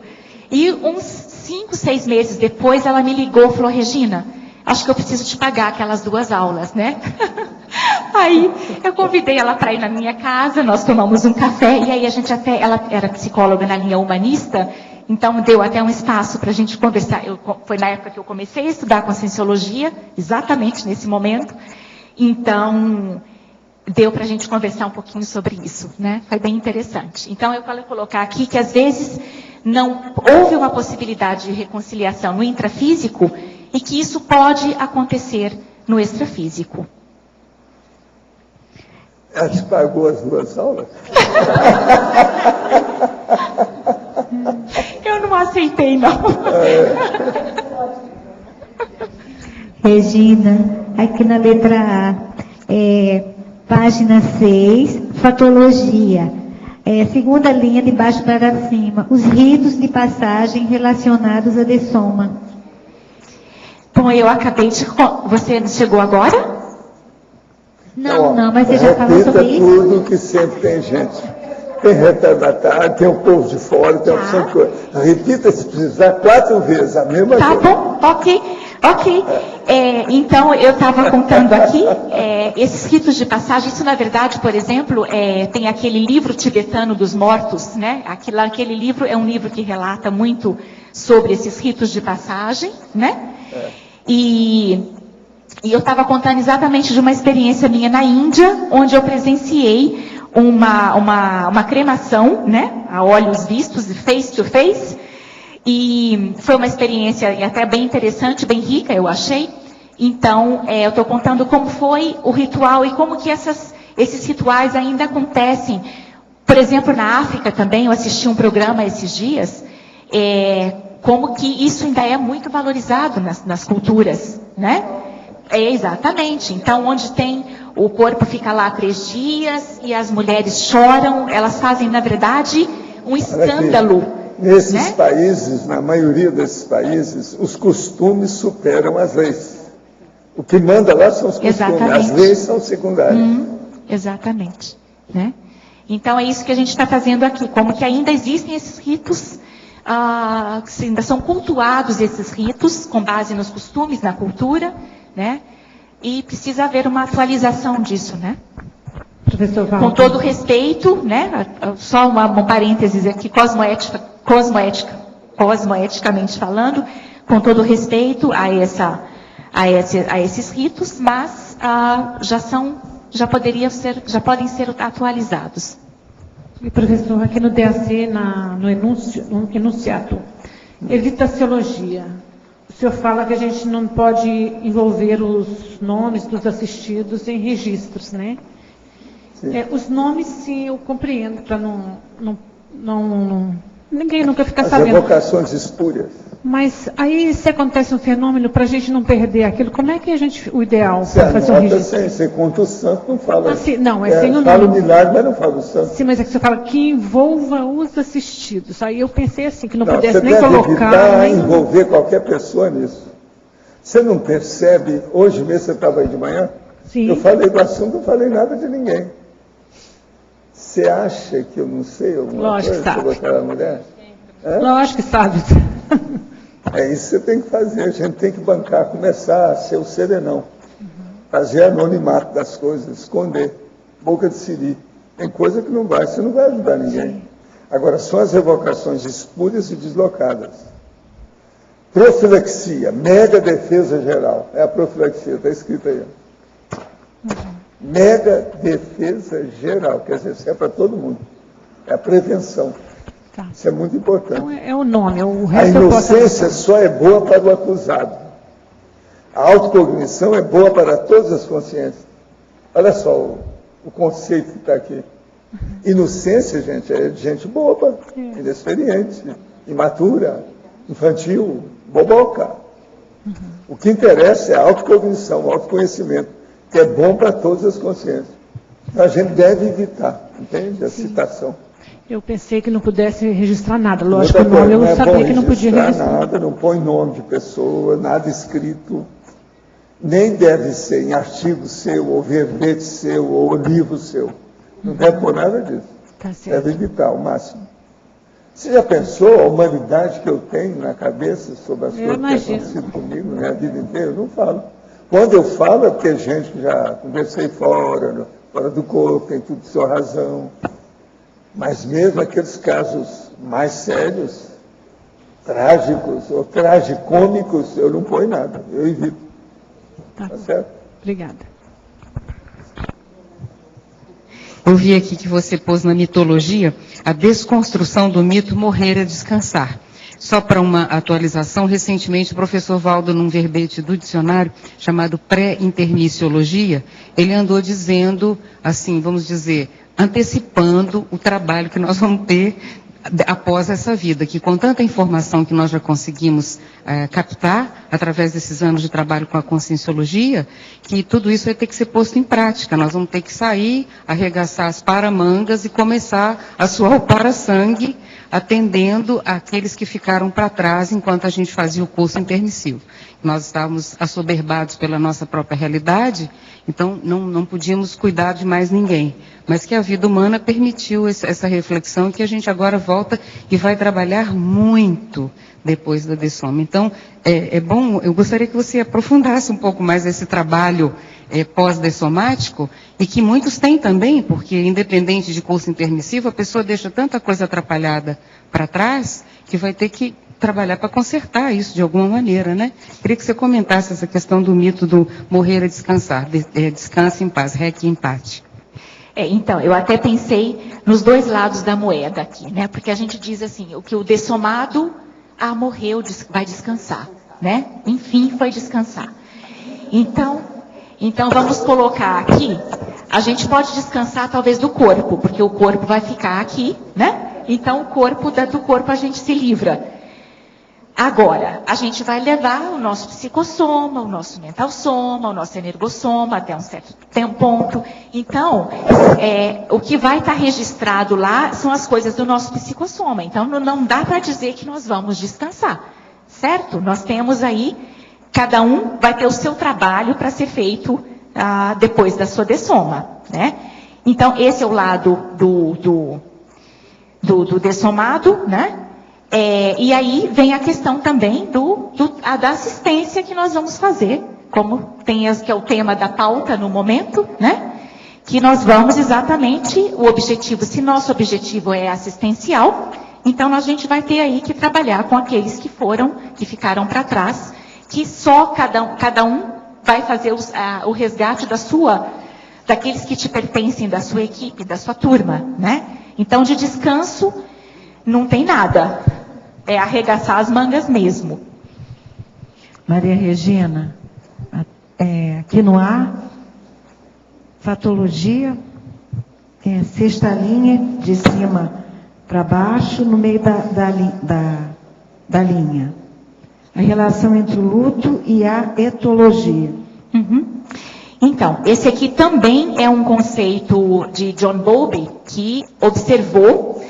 Speaker 1: E uns 5, 6 meses depois ela me ligou e falou: Regina, acho que eu preciso te pagar aquelas 2 aulas, né? Aí eu convidei ela para ir na minha casa, nós tomamos um café, e aí ela era psicóloga na linha humanista, então deu até um espaço para a gente conversar. Foi na época que eu comecei a estudar Conscienciologia, exatamente nesse momento, então deu para a gente conversar um pouquinho sobre isso, né? Foi bem interessante. Então eu quero colocar aqui que às vezes não houve uma possibilidade de reconciliação no intrafísico e que isso pode acontecer no extrafísico.
Speaker 2: Ela te pagou as 2 aulas?
Speaker 1: Eu não aceitei, não.
Speaker 6: Regina, aqui na letra A, página 6, fatologia. 2ª linha de baixo para cima. Os ritos de passagem relacionados a dessoma.
Speaker 1: Bom, eu acabei de... Você chegou agora?
Speaker 6: Não, mas você já falou sobre isso?
Speaker 2: Tudo que sempre tem gente. Tem retardatário, tem o povo de fora, tem uma opção de coisa. Repita se precisar 4 vezes a mesma coisa.
Speaker 1: Tá bom, ok. Então, eu estava contando aqui, esses ritos de passagem, isso na verdade, por exemplo, tem aquele livro tibetano dos mortos, né? Aquele livro é um livro que relata muito sobre esses ritos de passagem, né? E eu estava contando exatamente de uma experiência minha na Índia, onde eu presenciei uma cremação, né? A olhos vistos, face to face. E foi uma experiência até bem interessante, bem rica, eu achei. Então, eu estou contando como foi o ritual e como que esses rituais ainda acontecem. Por exemplo, na África também, eu assisti um programa esses dias, como que isso ainda é muito valorizado nas culturas, né? Exatamente. Então, onde tem o corpo fica lá 3 dias e as mulheres choram, elas fazem, na verdade, um escândalo.
Speaker 2: Nesses países, na maioria desses países, os costumes superam as leis. O que manda lá são os costumes, exatamente. As leis são secundárias.
Speaker 1: Exatamente. Né? Então é isso que a gente está fazendo aqui, como que ainda existem esses ritos, ainda são cultuados esses ritos, com base nos costumes, na cultura, né? E precisa haver uma atualização disso, né?
Speaker 6: Professor Walter.
Speaker 1: Com todo respeito, né? Só um parênteses aqui, cosmoeticamente falando, com todo respeito a esses ritos, mas já podem ser atualizados.
Speaker 7: E professor, aqui no DAC, no enunciado, evitaciologia. senhor fala que a gente não pode envolver os nomes dos assistidos em registros, né? Os nomes, sim, eu compreendo, para ninguém nunca ficar sabendo.
Speaker 2: As evocações espúrias.
Speaker 7: Mas aí, se acontece um fenômeno, para a gente não perder aquilo, como é que o ideal para fazer um registro?
Speaker 2: Você conta o santo, não fala.
Speaker 7: Não, é sem o nome.
Speaker 2: Fala o milagre, mas não fala o santo.
Speaker 7: Sim, mas é que você fala que envolva os assistidos. Aí eu pensei assim, que não pudesse
Speaker 2: você
Speaker 7: nem
Speaker 2: deve
Speaker 7: colocar...
Speaker 2: evitar envolver qualquer pessoa nisso. Você não percebe, hoje mesmo você estava aí de manhã?
Speaker 7: Sim.
Speaker 2: Eu falei do assunto, não falei nada de ninguém. Você acha que eu não sei alguma
Speaker 7: Lógico
Speaker 2: coisa sobre aquela mulher?
Speaker 7: Lógico que sabe.
Speaker 2: É isso que você tem que fazer, a gente tem que bancar, começar a ser o serenão. Fazer anonimato das coisas, esconder, boca de siri. Tem coisa que você não vai ajudar ninguém. Agora, são as evocações espúrias e deslocadas. Profilaxia, mega defesa geral. É a profilaxia, está escrito aí. Mega defesa geral, quer dizer, isso é para todo mundo. É a prevenção. Isso é muito importante.
Speaker 7: Então é o nome, o
Speaker 2: A
Speaker 7: resto
Speaker 2: inocência só é boa para o acusado. A autocognição é boa para todas as consciências. Olha só o conceito que está aqui. Inocência, gente, é de gente boba, inexperiente, imatura, infantil, boboca. O que interessa é a autocognição, o autoconhecimento, que é bom para todas as consciências. A gente deve evitar, entende? A citação.
Speaker 7: Eu pensei que não pudesse registrar nada. Lógico, o nome eu sabia que não podia registrar.
Speaker 2: Nada, não põe nome de pessoa, nada escrito. Nem deve ser em artigo seu, ou verbete seu, ou livro seu. Não deve pôr nada disso.
Speaker 7: Tá certo.
Speaker 2: Deve evitar ao máximo. Você já pensou a humanidade que eu tenho na cabeça sobre as coisas que têm acontecido comigo, minha vida inteira? Eu não falo. Quando eu falo é porque gente que já conversei fora do corpo, tem tudo sua razão. Mas mesmo aqueles casos mais sérios, trágicos ou tragicômicos, eu não ponho nada, eu evito. Tá certo?
Speaker 7: Obrigada.
Speaker 4: Eu vi aqui que você pôs na mitologia a desconstrução do mito morrer é descansar. Só para uma atualização, recentemente o professor Valdo, num verbete do dicionário chamado pré-intermissiologia, ele andou dizendo, assim, vamos dizer, antecipando o trabalho que nós vamos ter após essa vida, que com tanta informação que nós já conseguimos captar, através desses anos de trabalho com a conscienciologia, que tudo isso vai ter que ser posto em prática. Nós vamos ter que sair, arregaçar as paramangas e começar a suar o para-sangue, atendendo aqueles que ficaram para trás enquanto a gente fazia o curso intermissivo. Nós estávamos assoberbados pela nossa própria realidade, então não podíamos cuidar de mais ninguém. Mas que a vida humana permitiu essa reflexão, que a gente agora volta e vai trabalhar muito depois da dessoma. Então, é bom, eu gostaria que você aprofundasse um pouco mais esse trabalho pós-dessomático, e que muitos têm também, porque independente de curso intermissivo, a pessoa deixa tanta coisa atrapalhada para trás, que vai ter que trabalhar para consertar isso de alguma maneira, né? Queria que você comentasse essa questão do mito do morrer a descansar, descanse em paz, requiem in pace.
Speaker 1: Então, eu até pensei nos dois lados da moeda aqui, né? Porque a gente diz assim, o que o dessomado, morreu, vai descansar, né? Enfim, foi descansar. Então vamos colocar aqui, a gente pode descansar talvez do corpo, porque o corpo vai ficar aqui, né? Então do corpo a gente se livra. Agora, a gente vai levar o nosso psicossoma, o nosso mental soma, o nosso energossoma até um certo ponto. Então, o que vai estar registrado lá são as coisas do nosso psicossoma. Então, não dá para dizer que nós vamos descansar, certo? Nós temos aí, cada um vai ter o seu trabalho para ser feito depois da sua dessoma, né? Então, esse é o lado do dessomado, né? E aí vem a questão também da assistência que nós vamos fazer, como que é o tema da pauta no momento, né? Que nós vamos exatamente, o objetivo, se nosso objetivo é assistencial, então a gente vai ter aí que trabalhar com aqueles que ficaram para trás, que só cada um vai fazer o resgate daqueles que te pertencem, da sua equipe, da sua turma, né? Então, de descanso, não tem nada. É arregaçar as mangas mesmo.
Speaker 8: Maria Regina, aqui no A, fatologia, sexta linha, de cima para baixo, no meio da linha. A relação entre o luto e a etologia.
Speaker 1: Então, esse aqui também é um conceito de John Bowlby, que observou,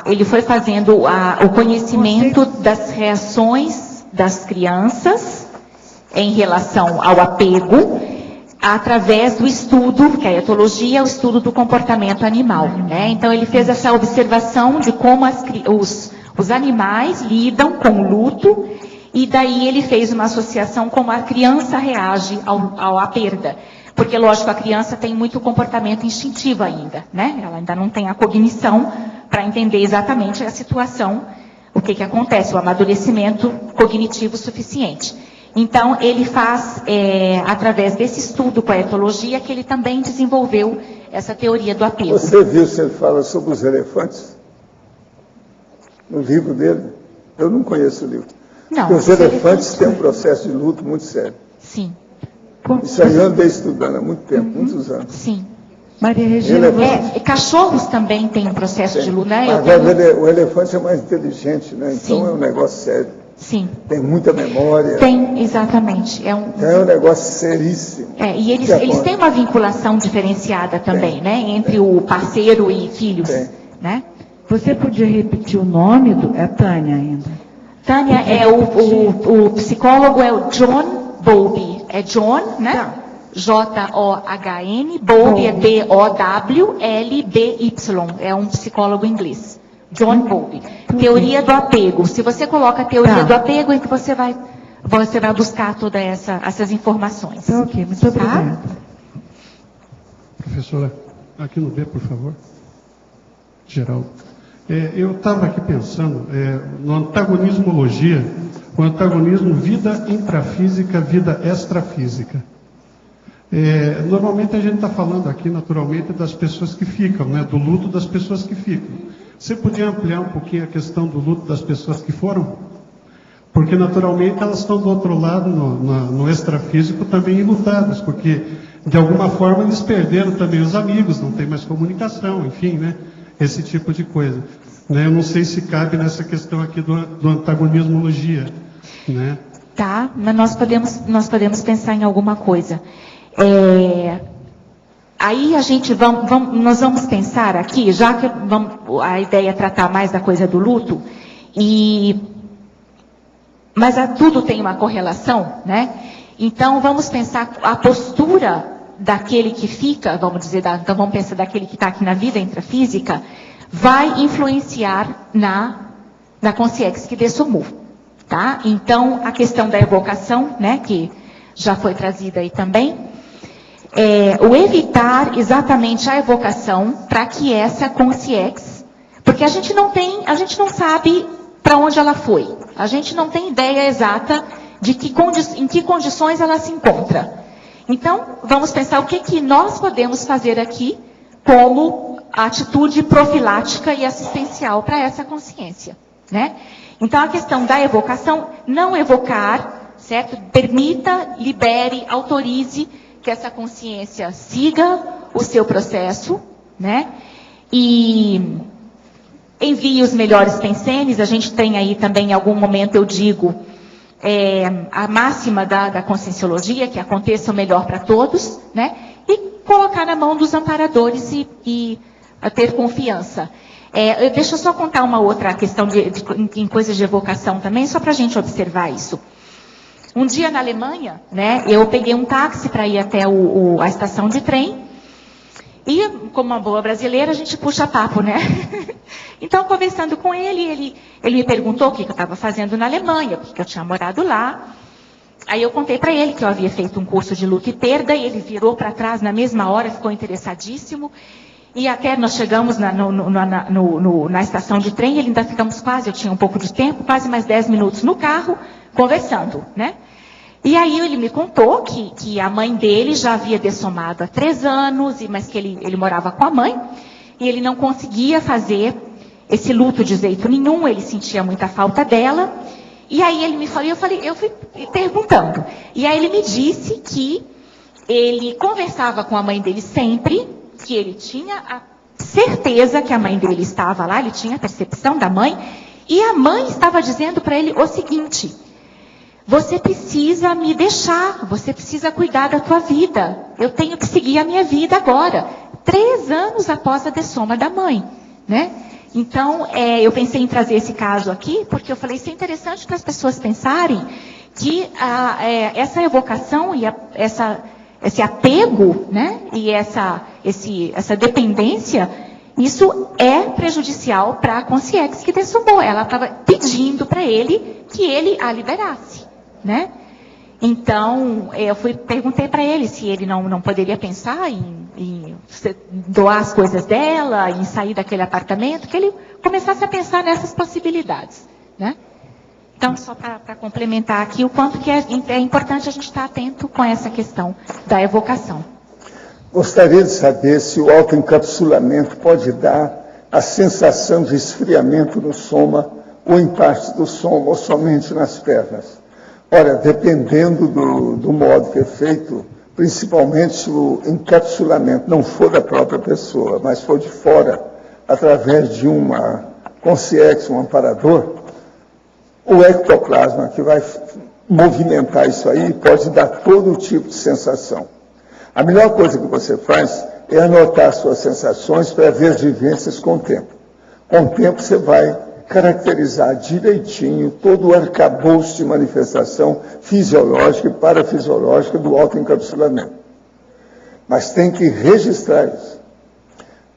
Speaker 1: ele foi fazendo o conhecimento das reações das crianças em relação ao apego, através do estudo, que a etologia é o estudo do comportamento animal, né? Então, ele fez essa observação de como os animais lidam com o luto, e daí ele fez uma associação como a criança reage à perda. Porque, lógico, a criança tem muito comportamento instintivo ainda, né? Ela ainda não tem a cognição para entender exatamente a situação, o que acontece, o amadurecimento cognitivo suficiente. Então, ele faz, através desse estudo com a etologia, que ele também desenvolveu essa teoria do apego.
Speaker 2: Você viu se ele fala sobre os elefantes? No livro dele? Eu não conheço o livro.
Speaker 1: Não.
Speaker 2: Porque os elefantes têm um processo de luto muito sério.
Speaker 1: Sim.
Speaker 2: Isso aí eu andei estudando há muito tempo, muitos anos.
Speaker 1: Sim.
Speaker 8: Maria Regina,
Speaker 1: cachorros também têm um processo de luto, né?
Speaker 2: Agora, o elefante é mais inteligente, né? Então
Speaker 1: Sim.
Speaker 2: é um negócio sério.
Speaker 1: Sim.
Speaker 2: Tem muita memória.
Speaker 1: Tem, exatamente.
Speaker 2: Então é um negócio seríssimo.
Speaker 1: E eles têm uma vinculação diferenciada também, né? Entre o parceiro e filhos. Né?
Speaker 8: Você podia repetir o nome É Tânia ainda.
Speaker 1: Tânia o psicólogo é o John Bowlby. É John, né?
Speaker 8: Tá.
Speaker 1: John, Bowlby é B-O-W-L-B-Y. É um psicólogo inglês. John Bowlby. Teoria do apego. Se você coloca a teoria do apego, então você vai buscar todas essas informações.
Speaker 8: Tá, ok, muito obrigada.
Speaker 3: Professora, aqui no B, por favor. Geraldo. Eu estava aqui pensando no antagonismologia, o antagonismo vida intrafísica, vida extrafísica. Normalmente a gente está falando aqui, naturalmente, das pessoas que ficam, né, do luto das pessoas que ficam. Você podia ampliar um pouquinho a questão do luto das pessoas que foram? Porque, naturalmente, elas estão do outro lado, no extrafísico, também enlutadas, porque, de alguma forma, eles perderam também os amigos, não tem mais comunicação, enfim, né? Esse tipo de coisa. Né? Eu não sei se cabe nessa questão aqui do antagonismologia, né?
Speaker 1: Tá, mas nós podemos pensar em alguma coisa. Aí nós vamos pensar aqui, já que a ideia é tratar mais da coisa do luto, mas tudo tem uma correlação, né? Então vamos pensar a postura daquele que fica, então vamos pensar daquele que está aqui na vida intrafísica, vai influenciar na consciência que dessomou, tá? Então a questão da evocação, né, que já foi trazida aí também, o evitar exatamente a evocação para que essa consciência, porque a gente não sabe para onde ela foi, a gente não tem ideia exata de em que condições ela se encontra. Então, vamos pensar o que nós podemos fazer aqui como atitude profilática e assistencial para essa consciência, né? Então, a questão da evocação, não evocar, certo? Permita, libere, autorize que essa consciência siga o seu processo, né? E envie os melhores pensenes. A gente tem aí também, em algum momento, eu digo, a máxima da conscienciologia, que aconteça o melhor para todos, né? E colocar na mão dos amparadores e ter confiança. Deixa eu só contar uma outra questão em coisas de evocação também, só para a gente observar isso. Um dia na Alemanha, né, eu peguei um táxi para ir até a estação de trem, e como uma boa brasileira, a gente puxa papo, né? Então, conversando com ele me perguntou o que eu estava fazendo na Alemanha, porque eu tinha morado lá. Aí eu contei para ele que eu havia feito um curso de luto e perda, e ele virou para trás na mesma hora, ficou interessadíssimo. E até nós chegamos na estação de trem, ainda ficamos eu tinha um pouco de tempo, quase mais 10 minutos no carro, conversando, né? E aí ele me contou que a mãe dele já havia dessomado há 3 anos, mas que ele morava com a mãe, e ele não conseguia fazer esse luto de jeito nenhum, ele sentia muita falta dela, E aí ele me falou, eu fui perguntando. E aí ele me disse que ele conversava com a mãe dele sempre, que ele tinha a certeza que a mãe dele estava lá, ele tinha a percepção da mãe, e a mãe estava dizendo para ele o seguinte: você precisa me deixar, você precisa cuidar da tua vida, eu tenho que seguir a minha vida agora. 3 anos após a dessoma da mãe, né? Então, eu pensei em trazer esse caso aqui, porque eu falei, isso é interessante para as pessoas pensarem que essa evocação e esse apego, né, e essa dependência, isso é prejudicial para a consciência que dessomou. Ela estava pedindo para ele que ele a liberasse, né? Então, eu perguntei para ele se ele não poderia pensar em doar as coisas dela, em sair daquele apartamento, que ele começasse a pensar nessas possibilidades, né? Então, só para complementar aqui o quanto que é importante a gente estar atento com essa questão da evocação.
Speaker 2: Gostaria de saber se o autoencapsulamento pode dar a sensação de esfriamento no soma, ou em parte do soma, ou somente nas pernas. Ora, dependendo do modo que é feito, principalmente se o encapsulamento não for da própria pessoa, mas for de fora, através de uma consciência, um amparador, o ectoplasma que vai movimentar isso aí pode dar todo tipo de sensação. A melhor coisa que você faz é anotar suas sensações para ver as vivências com o tempo. Com o tempo você vai caracterizar direitinho todo o arcabouço de manifestação fisiológica e parafisiológica do autoencapsulamento. Mas tem que registrar isso.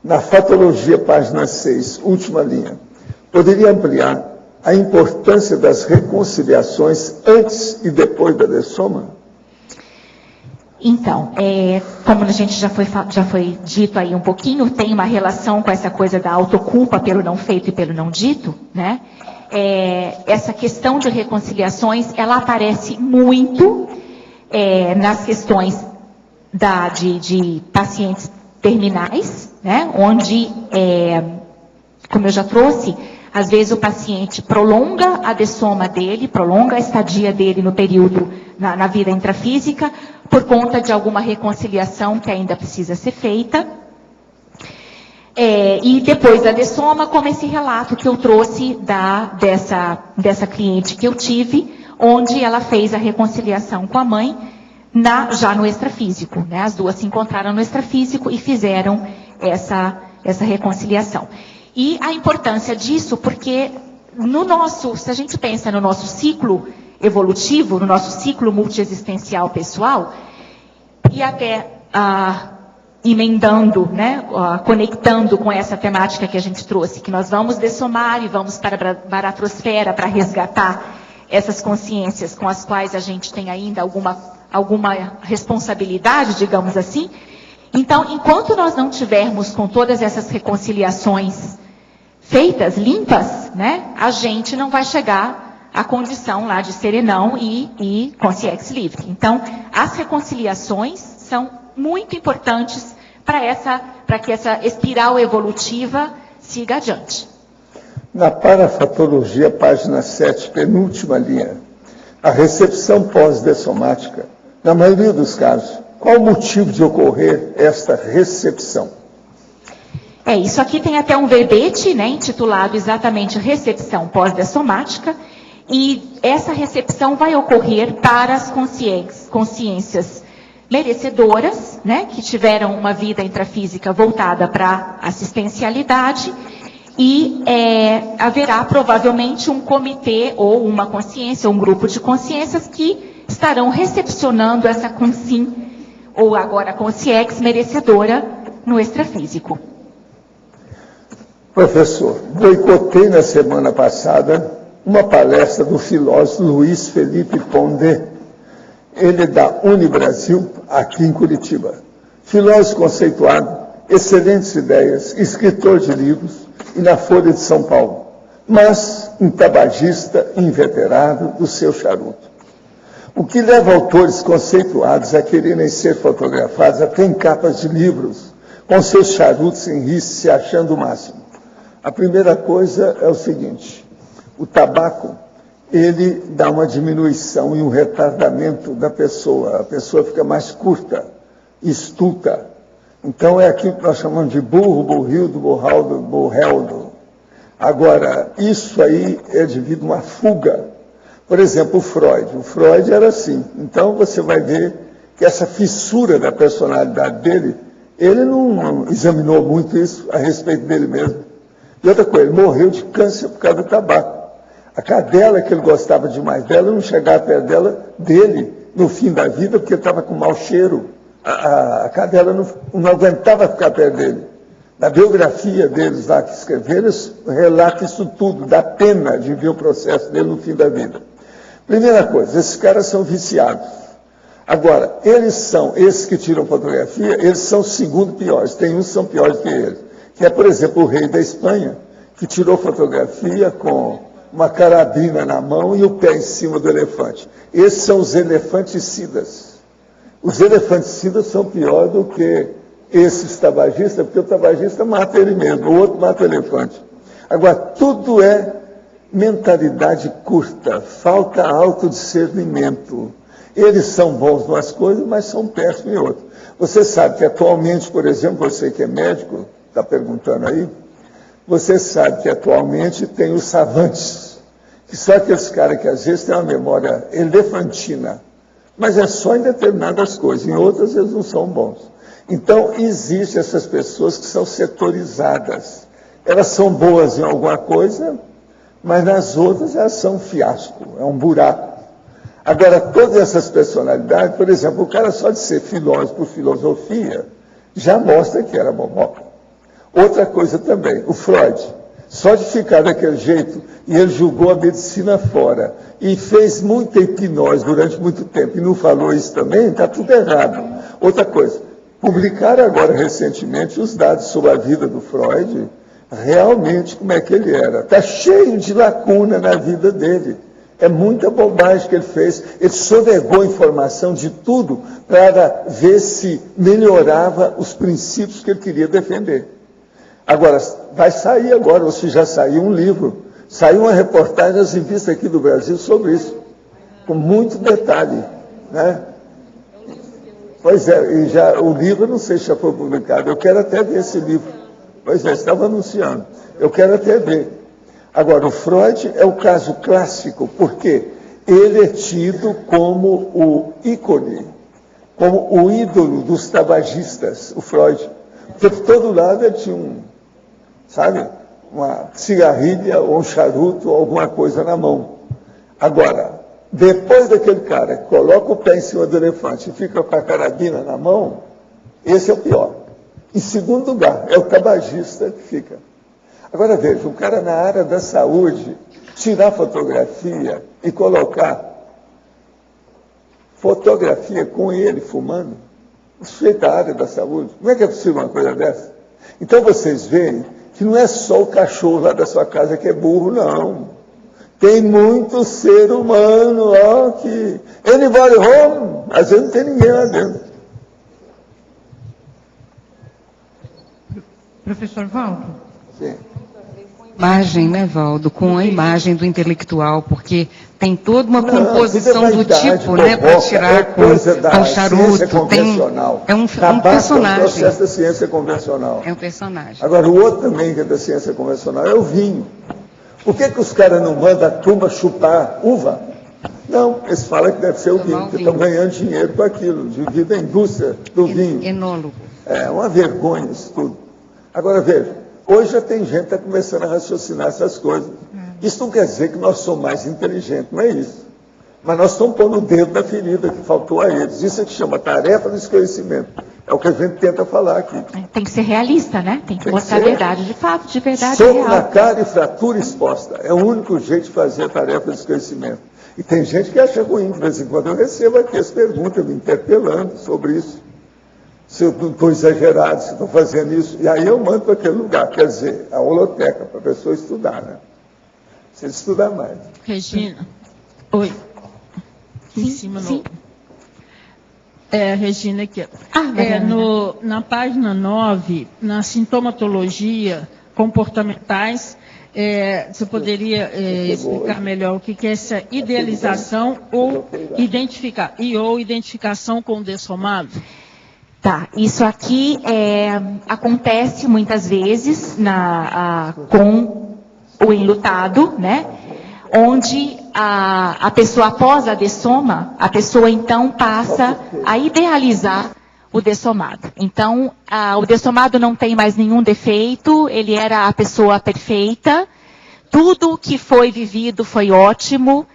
Speaker 2: Na Fatologia, página 6, última linha, poderia ampliar a importância das reconciliações antes e depois da dessoma?
Speaker 1: Então, como a gente já foi dito aí um pouquinho, tem uma relação com essa coisa da autoculpa pelo não feito e pelo não dito, né? Essa questão de reconciliações, ela aparece muito nas questões de pacientes terminais, né? Onde, como eu já trouxe, às vezes o paciente prolonga a dessoma dele, prolonga a estadia dele no período, na vida intrafísica, por conta de alguma reconciliação que ainda precisa ser feita. E depois da dessoma, como esse relato que eu trouxe dessa cliente que eu tive, onde ela fez a reconciliação com a mãe, já no extrafísico, né? As duas se encontraram no extrafísico e fizeram essa reconciliação. E a importância disso, porque se a gente pensa no nosso ciclo evolutivo, no nosso ciclo multiexistencial pessoal, e até emendando, né, conectando com essa temática que a gente trouxe, que nós vamos dessomar e vamos para a baratrosfera para resgatar essas consciências com as quais a gente tem ainda alguma responsabilidade, digamos assim. Então, enquanto nós não tivermos com todas essas reconciliações feitas, limpas, né, a gente não vai chegar à condição lá de serenão e consciência livre. Então, as reconciliações são muito importantes para que essa espiral evolutiva siga adiante.
Speaker 2: Na Parafatologia, página 7, penúltima linha, a recepção pós-dessomática, na maioria dos casos, qual o motivo de ocorrer esta recepção?
Speaker 1: Isso aqui tem até um verbete, né, intitulado exatamente recepção pós-dessomática, e essa recepção vai ocorrer para as consciências merecedoras, né, que tiveram uma vida intrafísica voltada para assistencialidade, e haverá provavelmente um comitê ou uma consciência, um grupo de consciências que estarão recepcionando essa consim, ou agora consciência merecedora no extrafísico.
Speaker 2: Professor, boicotei na semana passada uma palestra do filósofo Luiz Felipe Pondé. Ele é da Unibrasil, aqui em Curitiba. Filósofo conceituado, excelentes ideias, escritor de livros e na Folha de São Paulo, mas um tabagista inveterado do seu charuto. O que leva autores conceituados a quererem ser fotografados até em capas de livros, com seus charutos em risco, se achando o máximo. A primeira coisa é o seguinte: o tabaco, ele dá uma diminuição e um retardamento da pessoa. A pessoa fica mais curta, estulta. Então é aquilo que nós chamamos de burro, burrildo, burraldo, burreldo. Agora, isso aí é devido a uma fuga. Por exemplo, o Freud era assim. Então você vai ver que essa fissura da personalidade dele, ele não examinou muito isso a respeito dele mesmo. E outra coisa, ele morreu de câncer por causa do tabaco. A cadela, que ele gostava demais dela, não chegava perto dele no fim da vida, porque ele estava com mau cheiro. A cadela não aguentava ficar perto dele. Na biografia deles lá que escreveram, eles relatam isso tudo, da pena de ver o processo dele no fim da vida. Primeira coisa, esses caras são viciados. Agora, esses que tiram fotografia, eles são os segundo piores. Tem uns que são piores que eles. Que é, por exemplo, o rei da Espanha, que tirou fotografia com uma carabina na mão e o pé em cima do elefante. Esses são os elefanticidas. Os elefanticidas são piores do que esses tabagistas, porque o tabagista mata ele mesmo, o outro mata o elefante. Agora, tudo é mentalidade curta, falta autodiscernimento. Eles são bons em umas coisas, mas são péssimos em outras. Você sabe que atualmente, por exemplo, você que é médico, está perguntando aí, você sabe que atualmente tem os savantes, que são aqueles caras que às vezes têm uma memória elefantina, mas é só em determinadas coisas, em outras eles não são bons. Então, existem essas pessoas que são setorizadas. Elas são boas em alguma coisa, mas nas outras elas são um fiasco, é um buraco. Agora, todas essas personalidades, por exemplo, o cara só de ser filósofo por filosofia, já mostra que era boboca. Outra coisa também, o Freud, só de ficar daquele jeito, e ele julgou a medicina fora, e fez muita hipnose durante muito tempo, e não falou isso também, está tudo errado. Outra coisa, publicaram agora recentemente os dados sobre a vida do Freud, realmente como é que ele era. Está cheio de lacuna na vida dele. É muita bobagem que ele fez. Ele sonegou informação de tudo para ver se melhorava os princípios que ele queria defender. Agora, vai sair agora, ou se já saiu um livro, saiu uma reportagem nas revistas aqui do Brasil sobre isso, com muito detalhe, né? Pois é, e já, o livro, não sei se já foi publicado, eu quero até ver esse livro. Pois é, estava anunciando, eu quero até ver. Agora, o Freud é o caso clássico, porque ele é tido como o ícone, como o ídolo dos tabagistas, o Freud. Porque por todo lado ele tinha uma cigarrilha ou um charuto ou alguma coisa na mão. Agora, depois daquele cara que coloca o pé em cima do elefante e fica com a carabina na mão, esse é o pior. Em segundo lugar, é o tabagista que fica. Agora veja, o cara na área da saúde, tirar fotografia e colocar fotografia com ele fumando, sujeito à área da saúde, como é que é possível uma coisa dessa? Então vocês veem que não é só o cachorro lá da sua casa que é burro, não. Tem muito ser humano, ó, que anybody home, às vezes não tem ninguém lá dentro.
Speaker 7: Professor Valdo?
Speaker 2: Sim.
Speaker 4: Imagem, né, Valdo? Com a imagem do intelectual, porque tem toda uma composição do tipo, né, para tirar com charuto.
Speaker 2: É
Speaker 4: um personagem.
Speaker 2: É o processo da ciência convencional.
Speaker 4: É um personagem.
Speaker 2: Agora, o outro também que é da ciência convencional é o vinho. Por que os caras não mandam a turma chupar uva? Não, eles falam que deve ser o vinho, porque estão ganhando dinheiro com aquilo, devido à indústria do vinho.
Speaker 4: Enólogo.
Speaker 2: É uma vergonha isso tudo. Agora, veja, hoje já tem gente que está começando a raciocinar essas coisas. Isso não quer dizer que nós somos mais inteligentes, não é isso. Mas nós estamos pondo o dedo na ferida que faltou a eles. Isso é que chama tarefa do esclarecimento. É o que a gente tenta falar aqui.
Speaker 1: Tem que ser realista, né? Tem que mostrar a verdade de fato, de verdade
Speaker 2: soco
Speaker 1: real.
Speaker 2: na cara e fratura exposta. É o único jeito de fazer a tarefa do esclarecimento. E tem gente que acha ruim, de vez em quando eu recebo aqui as perguntas, me interpelando sobre isso. Se eu não estou exagerado, se estou fazendo isso. E aí eu mando para aquele lugar, quer dizer, a holoteca, para a pessoa estudar, né? Se ele estudar mais.
Speaker 9: Regina. Oi. Aqui em cima, sim. Regina aqui. Na página 9, na sintomatologia comportamentais, Você poderia explicar melhor o que é essa idealização ou identificação com o dessomado?
Speaker 1: Tá, isso aqui acontece muitas vezes com o enlutado, né? Onde a pessoa, após a dessoma, a pessoa então passa a idealizar o dessomado. Então, o dessomado não tem mais nenhum defeito, ele era a pessoa perfeita, tudo que foi vivido foi ótimo,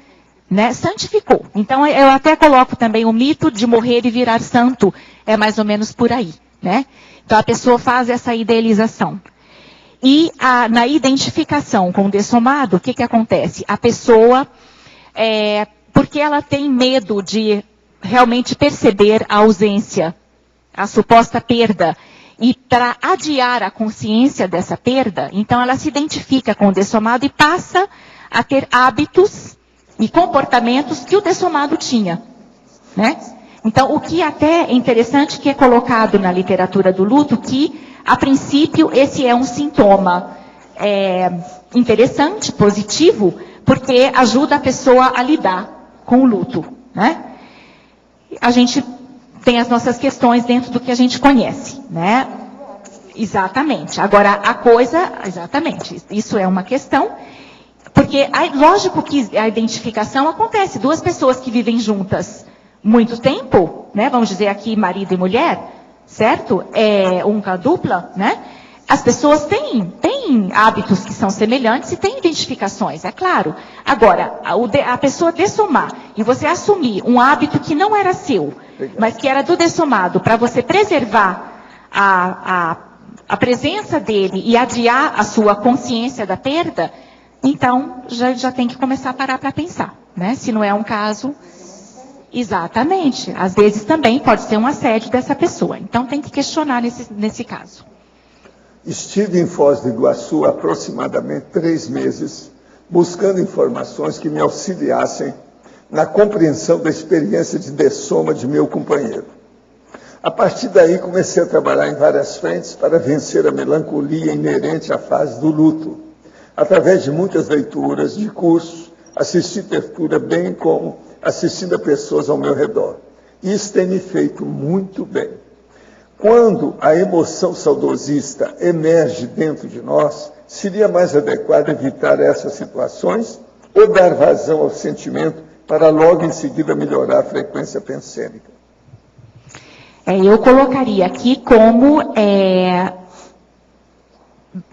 Speaker 1: né? Santificou. Então, eu até coloco também o mito de morrer e virar santo, é mais ou menos por aí, né? Então, a pessoa faz essa idealização. E na identificação com o dessomado, o que acontece? A pessoa, porque ela tem medo de realmente perceber a ausência, a suposta perda, e para adiar a consciência dessa perda, então ela se identifica com o dessomado e passa a ter hábitos e comportamentos que o dessomado tinha, né? Então, o que até é interessante que é colocado na literatura do luto, que, a princípio, esse é um sintoma interessante, positivo, porque ajuda a pessoa a lidar com o luto, né? A gente tem as nossas questões dentro do que a gente conhece, né? Exatamente. Agora, exatamente, isso é uma questão, porque, lógico que a identificação acontece, duas pessoas que vivem juntas muito tempo, né? Vamos dizer aqui marido e mulher, certo? Uma dupla, né? As pessoas têm hábitos que são semelhantes e têm identificações, é claro. Agora, a pessoa dessomar e você assumir um hábito que não era seu, mas que era do dessomado, para você preservar a presença dele e adiar a sua consciência da perda, então já tem que começar a parar para pensar, né? Se não é um caso... Exatamente. Às vezes também pode ser um assédio dessa pessoa. Então tem que questionar nesse caso.
Speaker 2: Estive em Foz do Iguaçu há aproximadamente 3 meses, buscando informações que me auxiliassem na compreensão da experiência de dessoma de meu companheiro. A partir daí comecei a trabalhar em várias frentes para vencer a melancolia inerente à fase do luto, através de muitas leituras, de cursos, assisti tertúlia, bem como assistindo a pessoas ao meu redor. Isso tem me feito muito bem. Quando a emoção saudosista emerge dentro de nós, seria mais adequado evitar essas situações ou dar vazão ao sentimento para logo em seguida melhorar a frequência pensêmica?
Speaker 1: Eu colocaria aqui como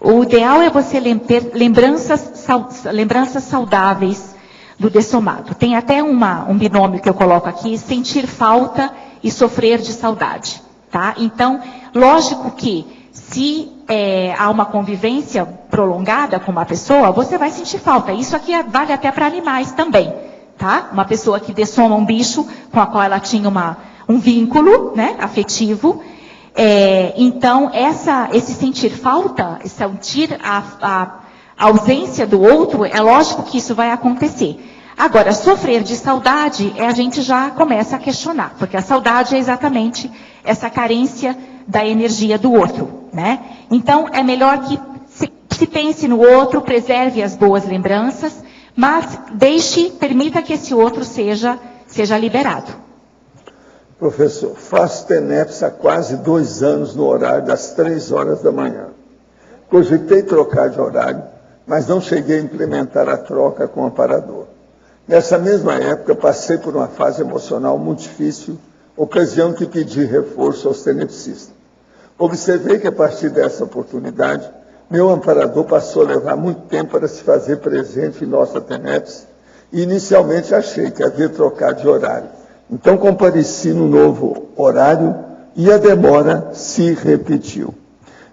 Speaker 1: o ideal é você ter lembranças saudáveis do dessomado. Tem até um binômio que eu coloco aqui, sentir falta e sofrer de saudade, tá? Então, lógico que se há uma convivência prolongada com uma pessoa, você vai sentir falta. Isso aqui vale até para animais também, tá? Uma pessoa que dessoma um bicho com a qual ela tinha um vínculo, né, afetivo. Então, esse sentir falta, sentir a ausência do outro, é lógico que isso vai acontecer. Agora, sofrer de saudade, a gente já começa a questionar, porque a saudade é exatamente essa carência da energia do outro, né? Então, é melhor que se pense no outro, preserve as boas lembranças, mas permita que esse outro seja liberado.
Speaker 2: Professor, faço TENEPS há quase 2 anos no horário das 3 horas da manhã. Cogitei trocar de horário, mas não cheguei a implementar a troca com o amparador. Nessa mesma época, passei por uma fase emocional muito difícil, ocasião que pedi reforço aos tenepsistas. Observei que, a partir dessa oportunidade, meu amparador passou a levar muito tempo para se fazer presente em nossa TENEPS, e inicialmente achei que havia trocado de horário. Então, compareci no novo horário e a demora se repetiu.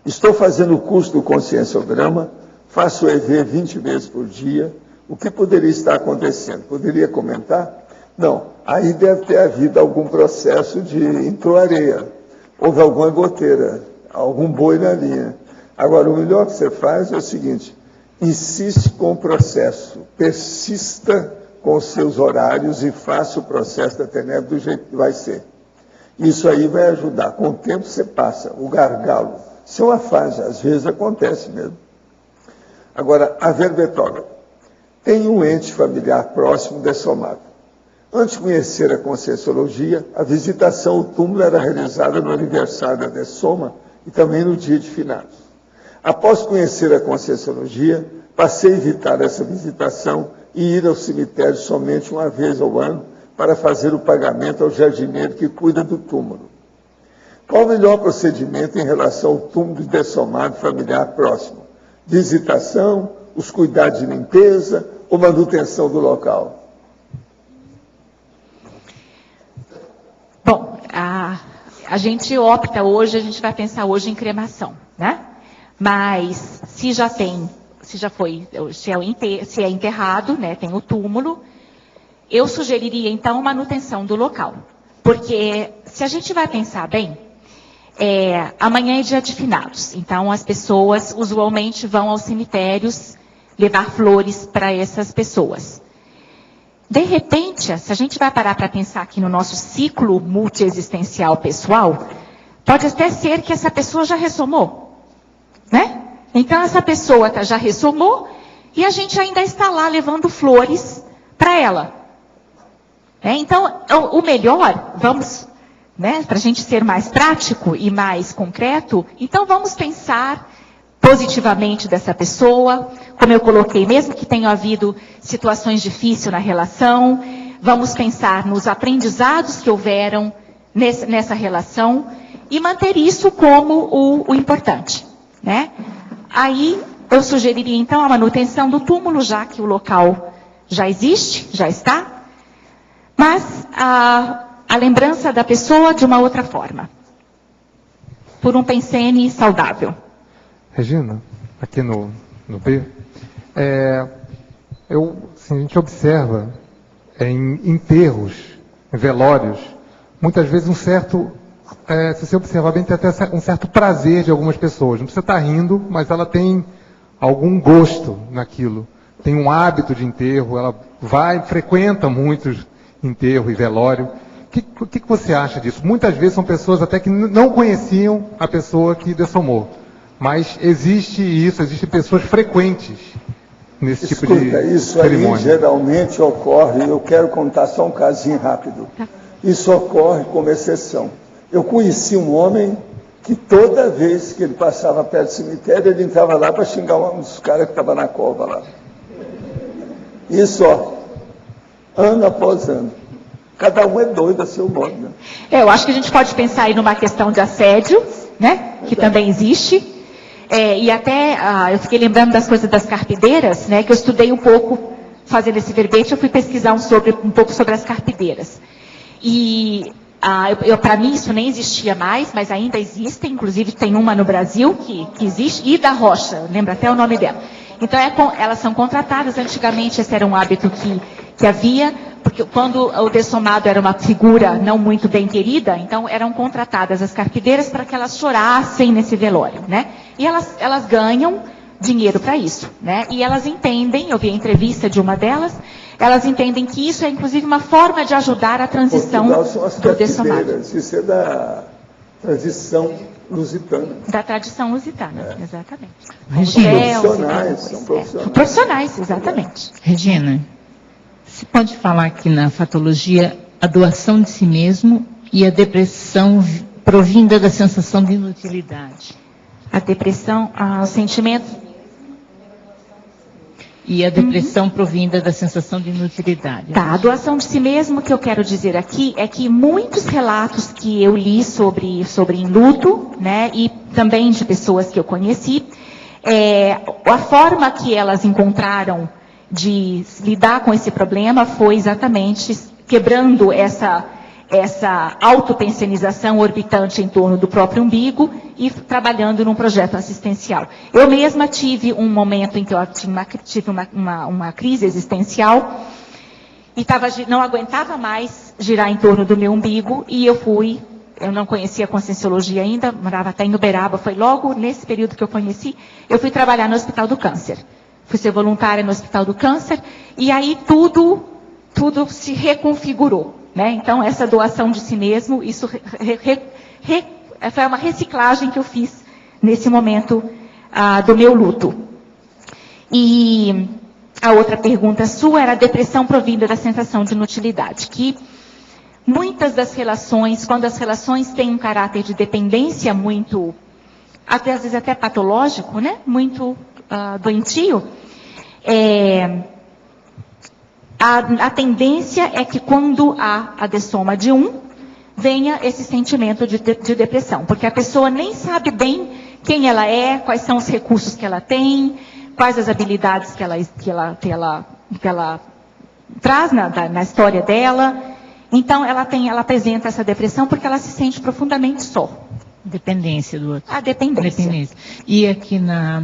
Speaker 2: Estou fazendo o curso do Conscienciograma, faço o EV 20 vezes por dia. O que poderia estar acontecendo? Poderia comentar? Não. Aí deve ter havido algum processo de entrou areia. Houve alguma goteira, algum boi na linha. Agora, o melhor que você faz é o seguinte: insiste com o processo, persista com os seus horários e faça o processo da TENEP do jeito que vai ser. Isso aí vai ajudar. Com o tempo você passa, o gargalo. Isso é uma fase, às vezes acontece mesmo. Agora, a verbetógrafa. Tem um ente familiar próximo dessomado. Antes de conhecer a Conscienciologia, a visitação ao túmulo era realizada no aniversário da dessoma e também no dia de finados. Após conhecer a Conscienciologia, passei a evitar essa visitação e ir ao cemitério somente uma vez ao ano para fazer o pagamento ao jardineiro que cuida do túmulo. Qual o melhor procedimento em relação ao túmulo dessomado familiar próximo? Visitação, os cuidados de limpeza ou manutenção do local?
Speaker 1: Bom, a gente opta hoje, a gente vai pensar hoje em cremação, né? Mas se é enterrado, né, tem o túmulo, eu sugeriria então manutenção do local. Porque se a gente vai pensar bem, amanhã é dia de finados, então as pessoas usualmente vão aos cemitérios levar flores para essas pessoas. De repente, se a gente vai parar para pensar aqui no nosso ciclo multiexistencial pessoal, pode até ser que essa pessoa já ressomou, né? Então essa pessoa já ressomou e a gente ainda está lá levando flores para ela. Então, o melhor, vamos, né, para a gente ser mais prático e mais concreto, então vamos pensar positivamente dessa pessoa, como eu coloquei, mesmo que tenha havido situações difíceis na relação, vamos pensar nos aprendizados que houveram nessa relação e manter isso como o importante, né? Aí eu sugeriria então a manutenção do túmulo, já que o local já existe, já está, mas a lembrança da pessoa de uma outra forma, por um pensene saudável.
Speaker 10: Regina, aqui no B, assim, a gente observa em enterros, em velórios, muitas vezes se você observar bem, tem até um certo prazer de algumas pessoas. Não precisa estar rindo, mas ela tem algum gosto naquilo. Tem um hábito de enterro, ela frequenta muitos enterro e velório. O que você acha disso? Muitas vezes são pessoas até que não conheciam a pessoa que dessomou. Mas existem pessoas frequentes nesse tipo de cerimônia.
Speaker 2: Isso aí geralmente ocorre, eu quero contar só um casinho rápido. Isso ocorre como exceção. Eu conheci um homem que toda vez que ele passava perto do cemitério, ele entrava lá para xingar um dos caras que estava na cova lá. Isso, ano após ano. Cada um é doido a seu modo, né?
Speaker 1: Eu acho que a gente pode pensar aí numa questão de assédio, né? Que também existe. E até, eu fiquei lembrando das coisas das carpideiras, né? Que eu estudei um pouco, fazendo esse verbete, eu fui pesquisar um pouco sobre as carpideiras. E, para mim, isso nem existia mais, mas ainda existem, inclusive tem uma no Brasil que existe, Ida Rocha, lembra até o nome dela. Então, elas são contratadas, antigamente esse era um hábito que havia, porque quando o dessomado era uma figura não muito bem querida, então eram contratadas as carpideiras para que elas chorassem nesse velório, né? E elas ganham dinheiro para isso, né? E elas entendem, eu vi a entrevista de uma delas, elas entendem que isso é inclusive uma forma de ajudar a transição do dessomado.
Speaker 2: Isso é da tradição lusitana.
Speaker 1: Da tradição lusitana, exatamente.
Speaker 9: Regina,
Speaker 2: são profissionais.
Speaker 1: Profissionais, exatamente.
Speaker 9: Regina, você pode falar aqui na fatologia a doação de si mesmo e a depressão provinda da sensação de inutilidade.
Speaker 1: A depressão, o sentimento...
Speaker 9: E a depressão provinda da sensação de inutilidade.
Speaker 1: Tá, a doação de si mesmo, que eu quero dizer aqui, é que muitos relatos que eu li sobre enluto, né, e também de pessoas que eu conheci, a forma que elas encontraram de lidar com esse problema foi exatamente quebrando essa autopensionização orbitante em torno do próprio umbigo e trabalhando num projeto assistencial. Eu mesma tive um momento em que eu tive uma crise existencial e não aguentava mais girar em torno do meu umbigo e eu não conhecia a Conscienciologia ainda, morava até em Uberaba, foi logo nesse período que eu conheci, eu fui trabalhar no Hospital do Câncer. Fui ser voluntária no Hospital do Câncer e aí tudo se reconfigurou. Né? Então, essa doação de si mesmo, isso foi uma reciclagem que eu fiz nesse momento do meu luto. E a outra pergunta sua era a depressão provinda da sensação de inutilidade, que muitas das relações, quando as relações têm um caráter de dependência muito, às vezes até patológico, né? Muito doentio, a tendência é que quando há a dessoma de venha esse sentimento de depressão, porque a pessoa nem sabe bem quem ela é, quais são os recursos que ela tem, quais as habilidades que ela traz na história dela. Então, ela apresenta essa depressão porque ela se sente profundamente só.
Speaker 9: Dependência do outro.
Speaker 1: A dependência.
Speaker 9: E aqui na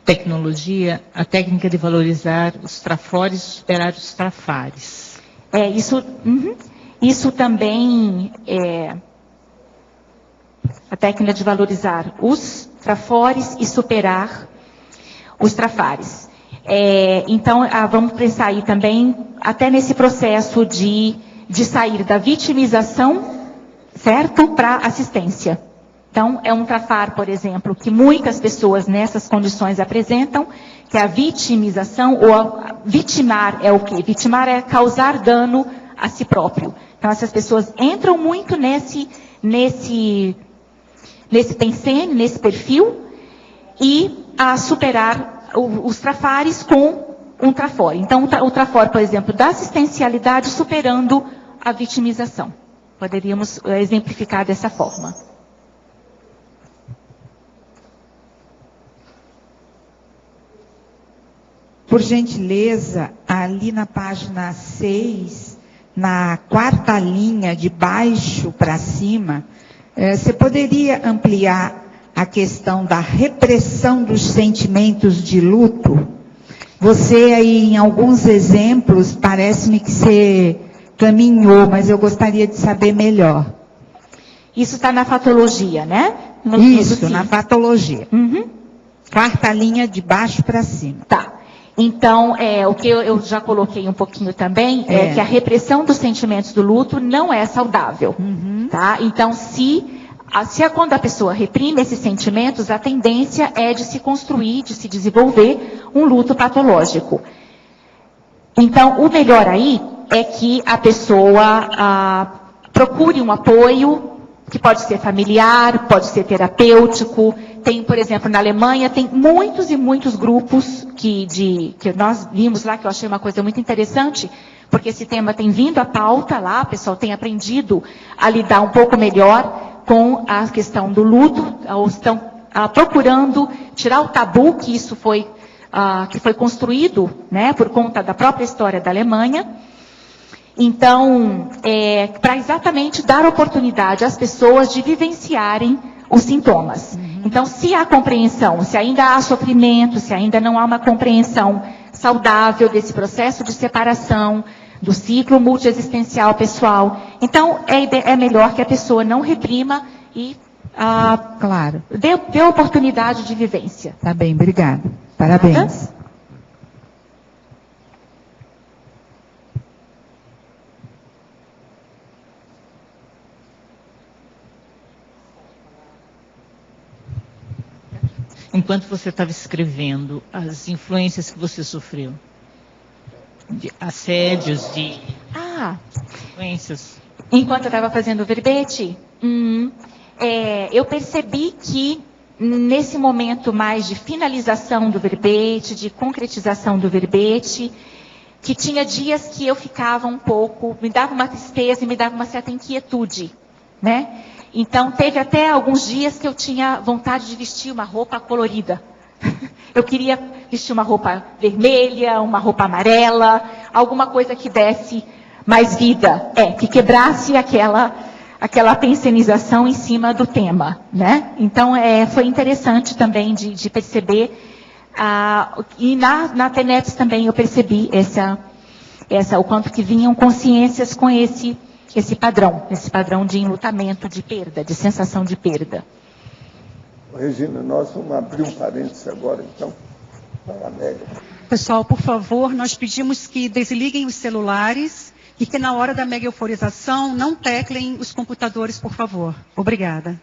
Speaker 9: tecnologia, a técnica de valorizar os trafores e superar os trafares.
Speaker 1: Isso também é a técnica de valorizar os trafores e superar os trafares. Então, vamos pensar aí também, até nesse processo de sair da vitimização, certo, para assistência. Então, é um trafar, por exemplo, que muitas pessoas nessas condições apresentam, que é a vitimização, ou vitimar é o quê? Vitimar é causar dano a si próprio. Então, essas pessoas entram muito nesse pensene, nesse perfil, e a superar os trafares com um trafor. Então, o trafor, por exemplo, da assistencialidade superando a vitimização. Poderíamos exemplificar dessa forma.
Speaker 8: Por gentileza, ali na página 6, na quarta linha de baixo para cima, você poderia ampliar a questão da repressão dos sentimentos de luto? Você aí, em alguns exemplos, parece-me que você caminhou, mas eu gostaria de saber melhor.
Speaker 1: Isso está na fatologia, né?
Speaker 8: Isso, na fatologia. Quarta linha de baixo para cima.
Speaker 1: Tá. Então, o que eu já coloquei um pouquinho também, é que a repressão dos sentimentos do luto não é saudável. Tá? Então, quando a pessoa reprime esses sentimentos, a tendência é de se construir, de se desenvolver um luto patológico. Então, o melhor aí é que a pessoa procure um apoio, que pode ser familiar, pode ser terapêutico. Tem, por exemplo, na Alemanha, tem muitos e muitos grupos que nós vimos lá, que eu achei uma coisa muito interessante, porque esse tema tem vindo à pauta lá, o pessoal tem aprendido a lidar um pouco melhor com a questão do luto, ou estão procurando tirar o tabu que foi construído, né, por conta da própria história da Alemanha. Então, para exatamente dar oportunidade às pessoas de vivenciarem os sintomas. Então, se há compreensão, se ainda há sofrimento, se ainda não há uma compreensão saudável desse processo de separação, do ciclo multiexistencial pessoal, então é melhor que a pessoa não reprima e
Speaker 8: claro,
Speaker 1: dê oportunidade de vivência.
Speaker 8: Tá bem, obrigada. Parabéns.
Speaker 9: Enquanto você estava escrevendo, as influências que você sofreu, de assédios, de influências.
Speaker 1: Enquanto eu estava fazendo o verbete, eu percebi que nesse momento mais de finalização do verbete, de concretização do verbete, que tinha dias que eu ficava um pouco, me dava uma tristeza e me dava uma certa inquietude, né? Então, teve até alguns dias que eu tinha vontade de vestir uma roupa colorida. Eu queria vestir uma roupa vermelha, uma roupa amarela, alguma coisa que desse mais vida, que quebrasse aquela pensenização em cima do tema, né? Então, foi interessante também de perceber, e na TENEPS também eu percebi o quanto que vinham consciências com esse padrão de enlutamento, de perda, de sensação de perda.
Speaker 2: Regina, nós vamos abrir um parênteses agora, então, para a Amélia.
Speaker 11: Pessoal, por favor, nós pedimos que desliguem os celulares e que na hora da mega euforização não teclem os computadores, por favor. Obrigada.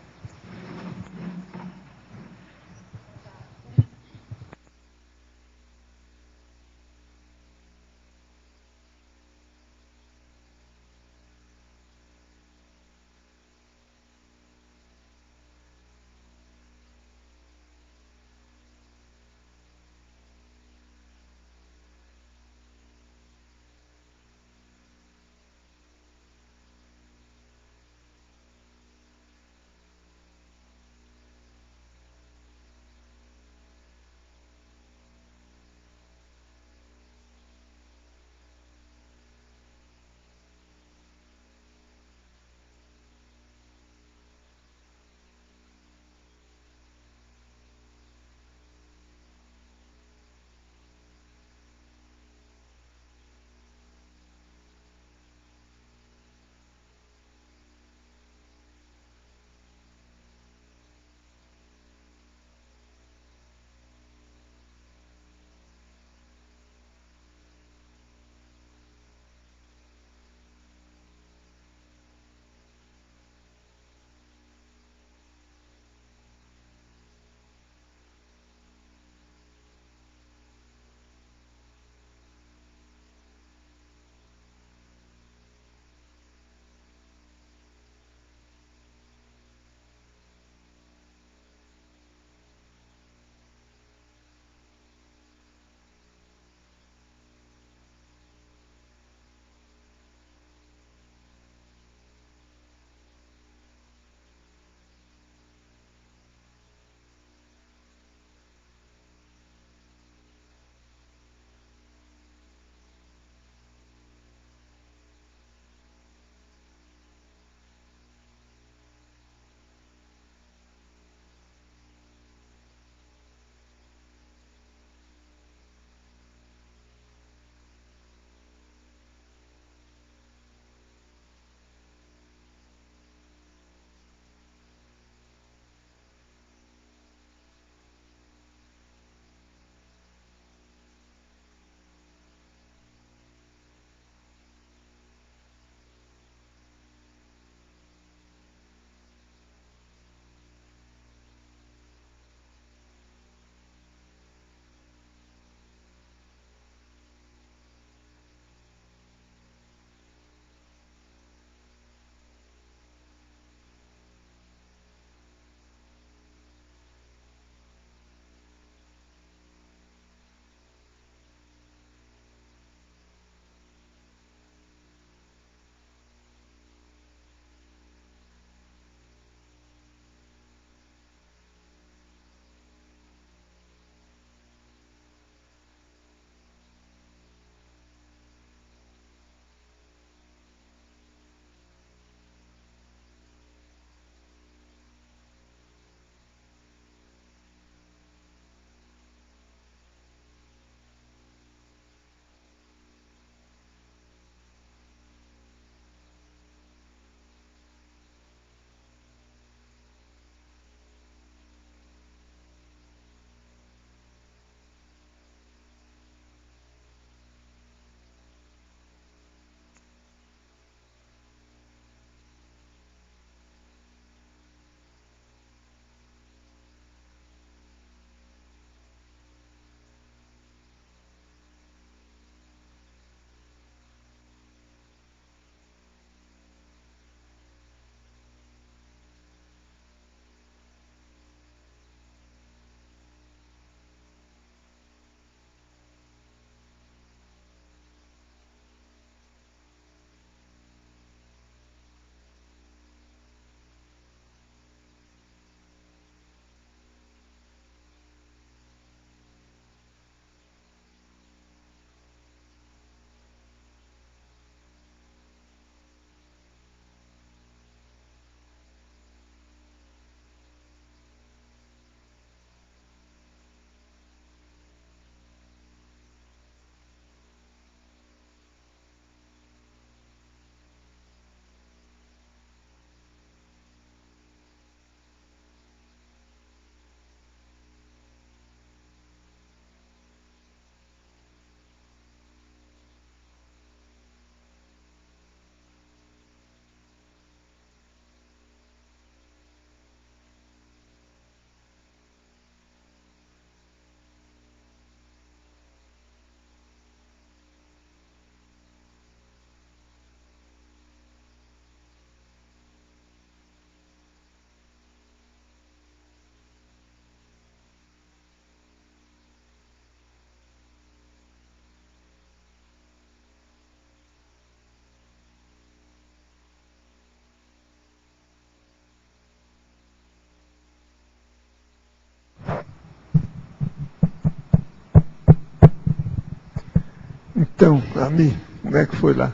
Speaker 2: Então, a mim, como é que foi lá?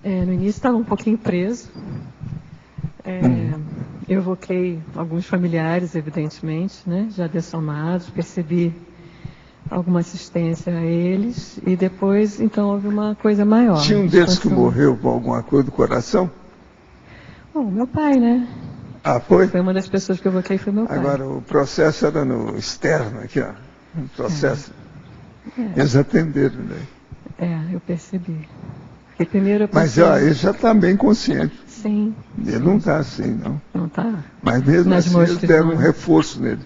Speaker 12: No início estava um pouquinho preso. Eu evoquei alguns familiares, evidentemente, né, já dessomados, percebi alguma assistência a eles, e depois, então, houve uma coisa maior.
Speaker 2: Tinha um deles que morreu com alguma coisa do coração?
Speaker 12: Bom, meu pai, né?
Speaker 2: Ah, foi?
Speaker 12: Foi uma das pessoas que eu evoquei, foi meu pai.
Speaker 2: Agora, o processo era no externo, aqui, ó. O processo. Eles atenderam, né?
Speaker 12: Eu percebi. Porque primeiro
Speaker 2: Mas ele já está bem consciente.
Speaker 12: Sim.
Speaker 2: Ele não está assim, não.
Speaker 12: Não está?
Speaker 2: Mas mesmo assim, eles deram um reforço nele.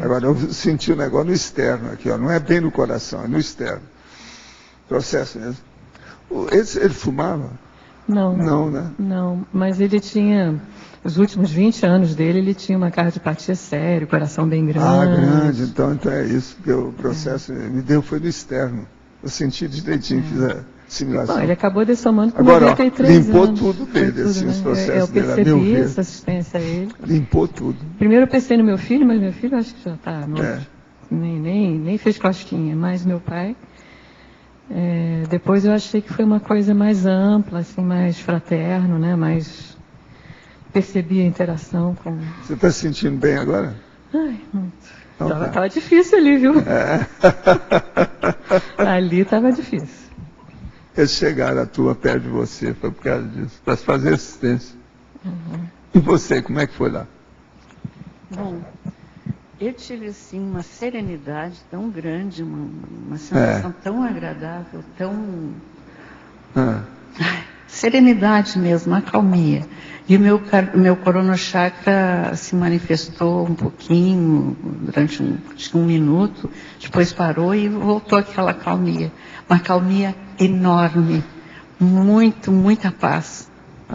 Speaker 2: Agora, eu senti o negócio no externo aqui, ó. Não é bem no coração, é no externo. Processo mesmo. Ele fumava?
Speaker 12: Não.
Speaker 2: Não, né?
Speaker 12: Não, mas ele tinha, os últimos 20 anos dele, ele tinha uma cardiopatia séria, coração bem grande.
Speaker 2: Ah, grande, então é isso, porque o processo me deu foi no externo. Eu senti direitinho, fiz a simulação.
Speaker 12: Bom, ele acabou dessomando com
Speaker 2: agora,
Speaker 12: 93
Speaker 2: limpou
Speaker 12: anos.
Speaker 2: tudo dele, assim, os processos dele,
Speaker 12: eu percebi essa assistência a ele.
Speaker 2: Limpou tudo.
Speaker 12: Primeiro eu pensei no meu filho, mas meu filho acho que já está novo. Nem fez cosquinha, mas meu pai... depois eu achei que foi uma coisa mais ampla, assim, mais fraterno, né? Mais percebi a interação com...
Speaker 2: Você está se sentindo bem agora?
Speaker 12: Ai, muito. Tava difícil ali, viu? Ali estava difícil.
Speaker 2: Eles chegaram à tua perto de você, foi por causa disso, para fazer assistência. E você, como é que foi lá?
Speaker 13: Bom, eu tive assim uma serenidade tão grande, uma sensação tão agradável, tão serenidade mesmo, uma calmia. E o meu corona chakra se manifestou um pouquinho durante acho que um minuto, depois parou e voltou aquela calmia, uma calmia enorme, muita paz.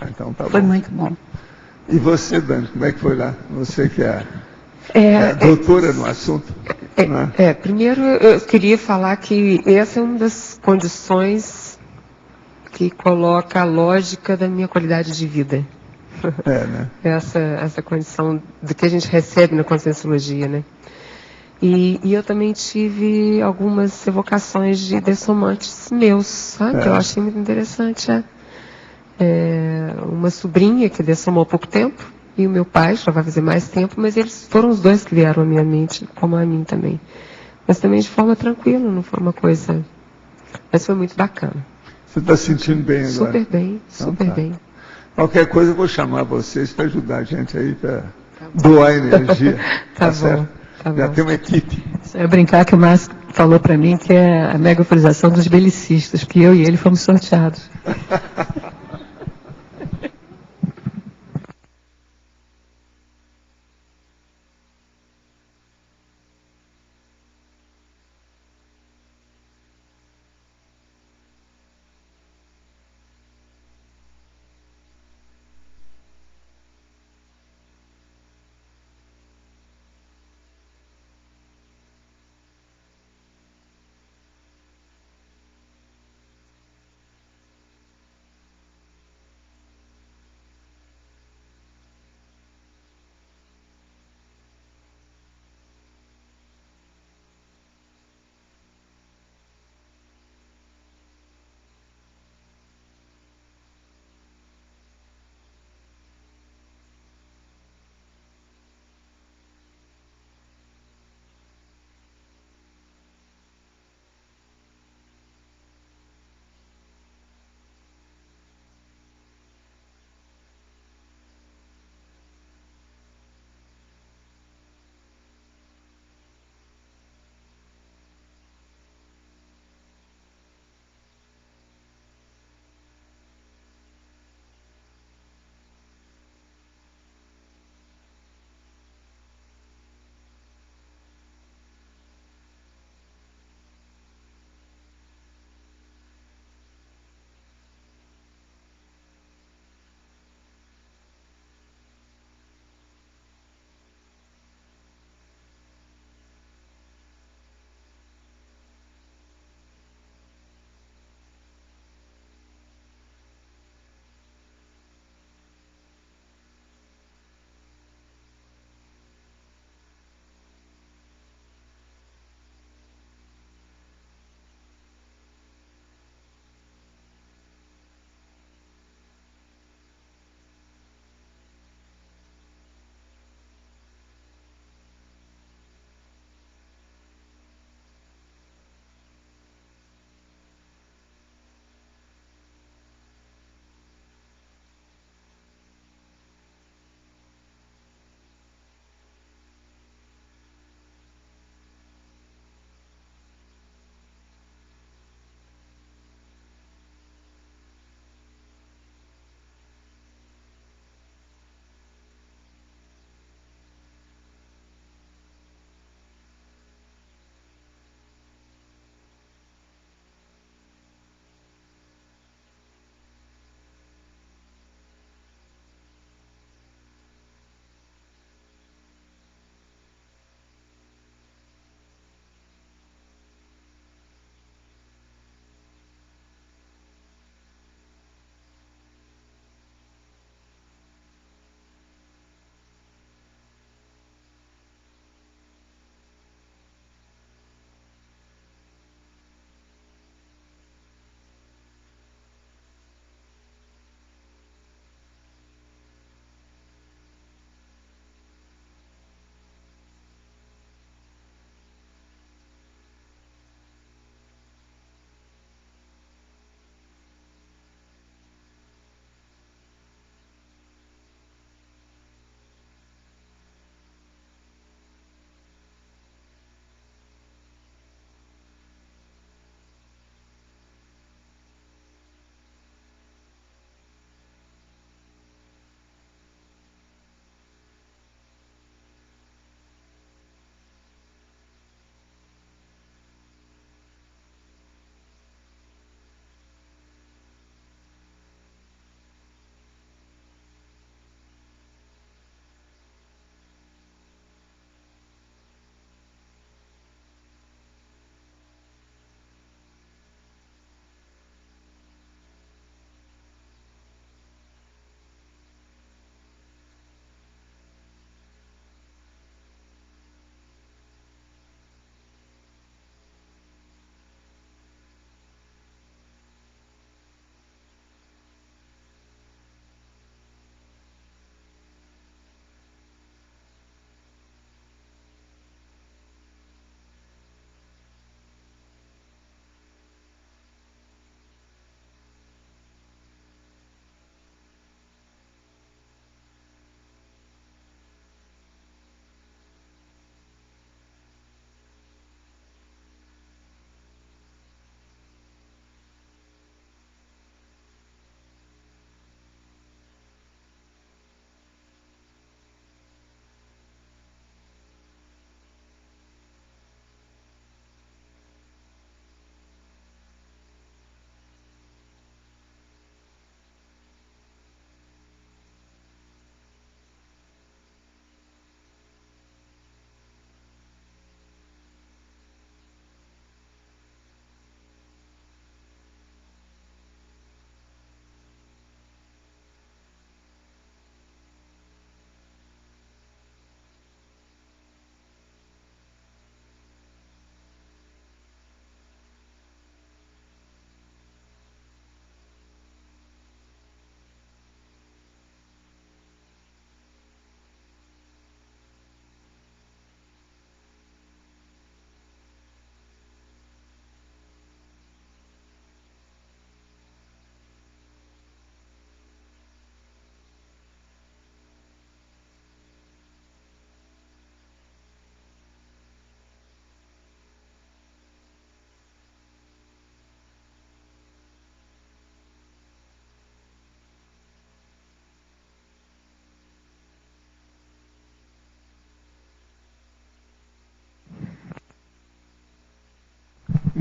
Speaker 2: Então tá
Speaker 13: foi
Speaker 2: bom.
Speaker 13: Muito bom.
Speaker 2: E você, Dani, como é que foi lá? Você que é doutora no assunto.
Speaker 14: Primeiro eu queria falar que essa é uma das condições que coloca a lógica da minha qualidade de vida.
Speaker 2: Né?
Speaker 14: Essa condição do que a gente recebe na Conscienciologia, né? E eu também tive algumas evocações de dessomantes meus, sabe? Que eu achei muito interessante. Uma sobrinha que dessomou há pouco tempo, e o meu pai, já vai fazer mais tempo, mas eles foram os dois que vieram à minha mente, como a mim também. Mas também de forma tranquila, não foi uma coisa... Mas foi muito bacana.
Speaker 2: Você está se sentindo bem agora?
Speaker 14: Super bem, super bem.
Speaker 2: Qualquer coisa eu vou chamar vocês para ajudar a gente aí, para doar energia.
Speaker 14: Tá bom,
Speaker 2: certo?
Speaker 14: Tá
Speaker 2: Já
Speaker 14: bom.
Speaker 2: tem uma equipe.
Speaker 12: Eu ia brincar que o Márcio falou para mim que é a mega euforização dos belicistas, que eu e ele fomos sorteados.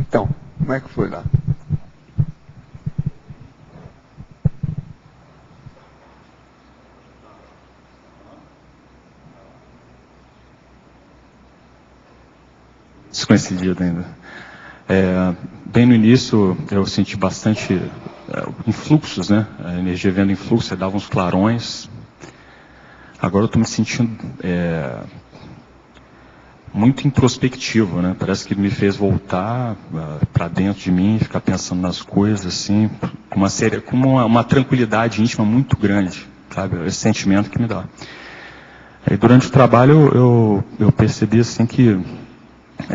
Speaker 2: Então, como é que foi lá?
Speaker 15: Desconhecido ainda. Bem no início eu senti bastante influxos, né? A energia vendo influxo, dava uns clarões. Agora eu estou me sentindo muito introspectivo, né? Parece que me fez voltar para dentro de mim, ficar pensando nas coisas assim, com uma tranquilidade íntima muito grande, sabe? Esse sentimento que me dá. Aí durante o trabalho eu percebi assim que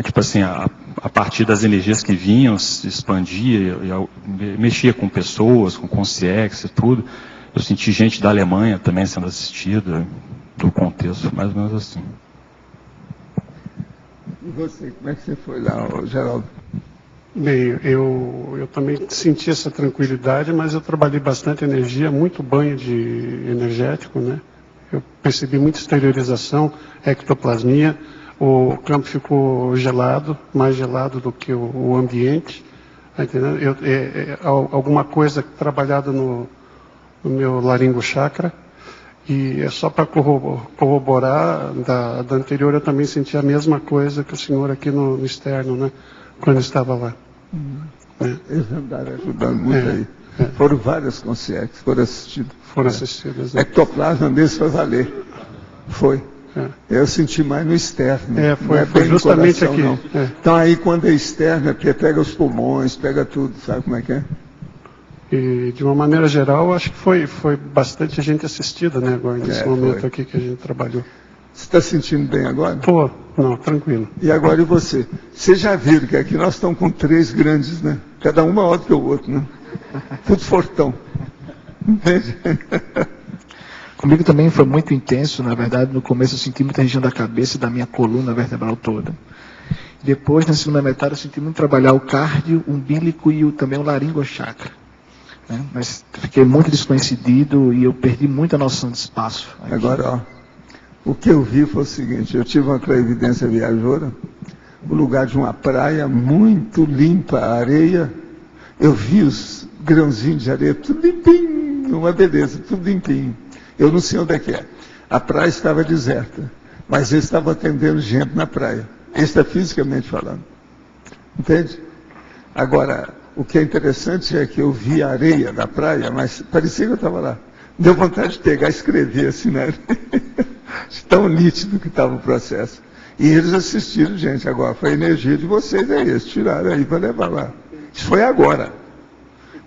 Speaker 15: tipo assim, a partir das energias que vinham, se expandia, eu mexia com pessoas, com consciência e tudo. Eu senti gente da Alemanha também sendo assistida, do contexto, mais ou menos assim.
Speaker 2: E você, como é que você foi lá, Geraldo?
Speaker 3: Bem, eu também senti essa tranquilidade, mas eu trabalhei bastante energia, muito banho de energético, né? Eu percebi muita exteriorização, ectoplasmia. O campo ficou gelado, mais gelado do que o ambiente. Tá entendendo? Alguma coisa trabalhada no meu laringo chakra. E é só para corroborar, da anterior eu também senti a mesma coisa que o senhor aqui no externo, né? Quando estava lá.
Speaker 2: Eles andaram ajudando muito aí. Foram várias consciências, foram assistidas.
Speaker 3: Foram assistidas. Né?
Speaker 2: Ectoplasma mesmo foi valer. Foi. Eu senti mais no externo.
Speaker 3: Foi justamente
Speaker 2: coração,
Speaker 3: aqui.
Speaker 2: Então aí quando é externo é porque pega os pulmões, pega tudo, sabe como é que é?
Speaker 3: E de uma maneira geral, acho que foi bastante gente assistida, né, agora, nesse momento aqui que a gente trabalhou.
Speaker 2: Você está sentindo bem agora?
Speaker 3: Não, tranquilo.
Speaker 2: E agora e você? Vocês já viram que aqui nós estamos com 3 grandes, né? Cada um maior do que o outro, né? Tudo fortão. Entende?
Speaker 16: Comigo também foi muito intenso, na verdade, no começo eu senti muita região da cabeça e da minha coluna vertebral toda. Depois, na segunda metade, eu senti muito trabalhar o cardio, o umbilico e também o laringochakra. Né? Mas fiquei muito descoincidido e eu perdi muita noção de espaço. Aqui.
Speaker 2: Agora, ó, o que eu vi foi o seguinte, eu tive uma clarividência viajora, o lugar de uma praia muito limpa, a areia, eu vi os grãozinhos de areia, tudo limpinho, uma beleza, tudo limpinho. Eu não sei onde é que é. A praia estava deserta, mas eles estavam atendendo gente na praia, extrafisicamente falando. Entende? Agora, o que é interessante é que eu vi a areia da praia, mas parecia que eu estava lá. Deu vontade de pegar e escrever assim, né? Tão nítido que estava o processo. E eles assistiram, gente, agora foi a energia de vocês aí, eles tiraram aí para levar lá. Isso foi agora.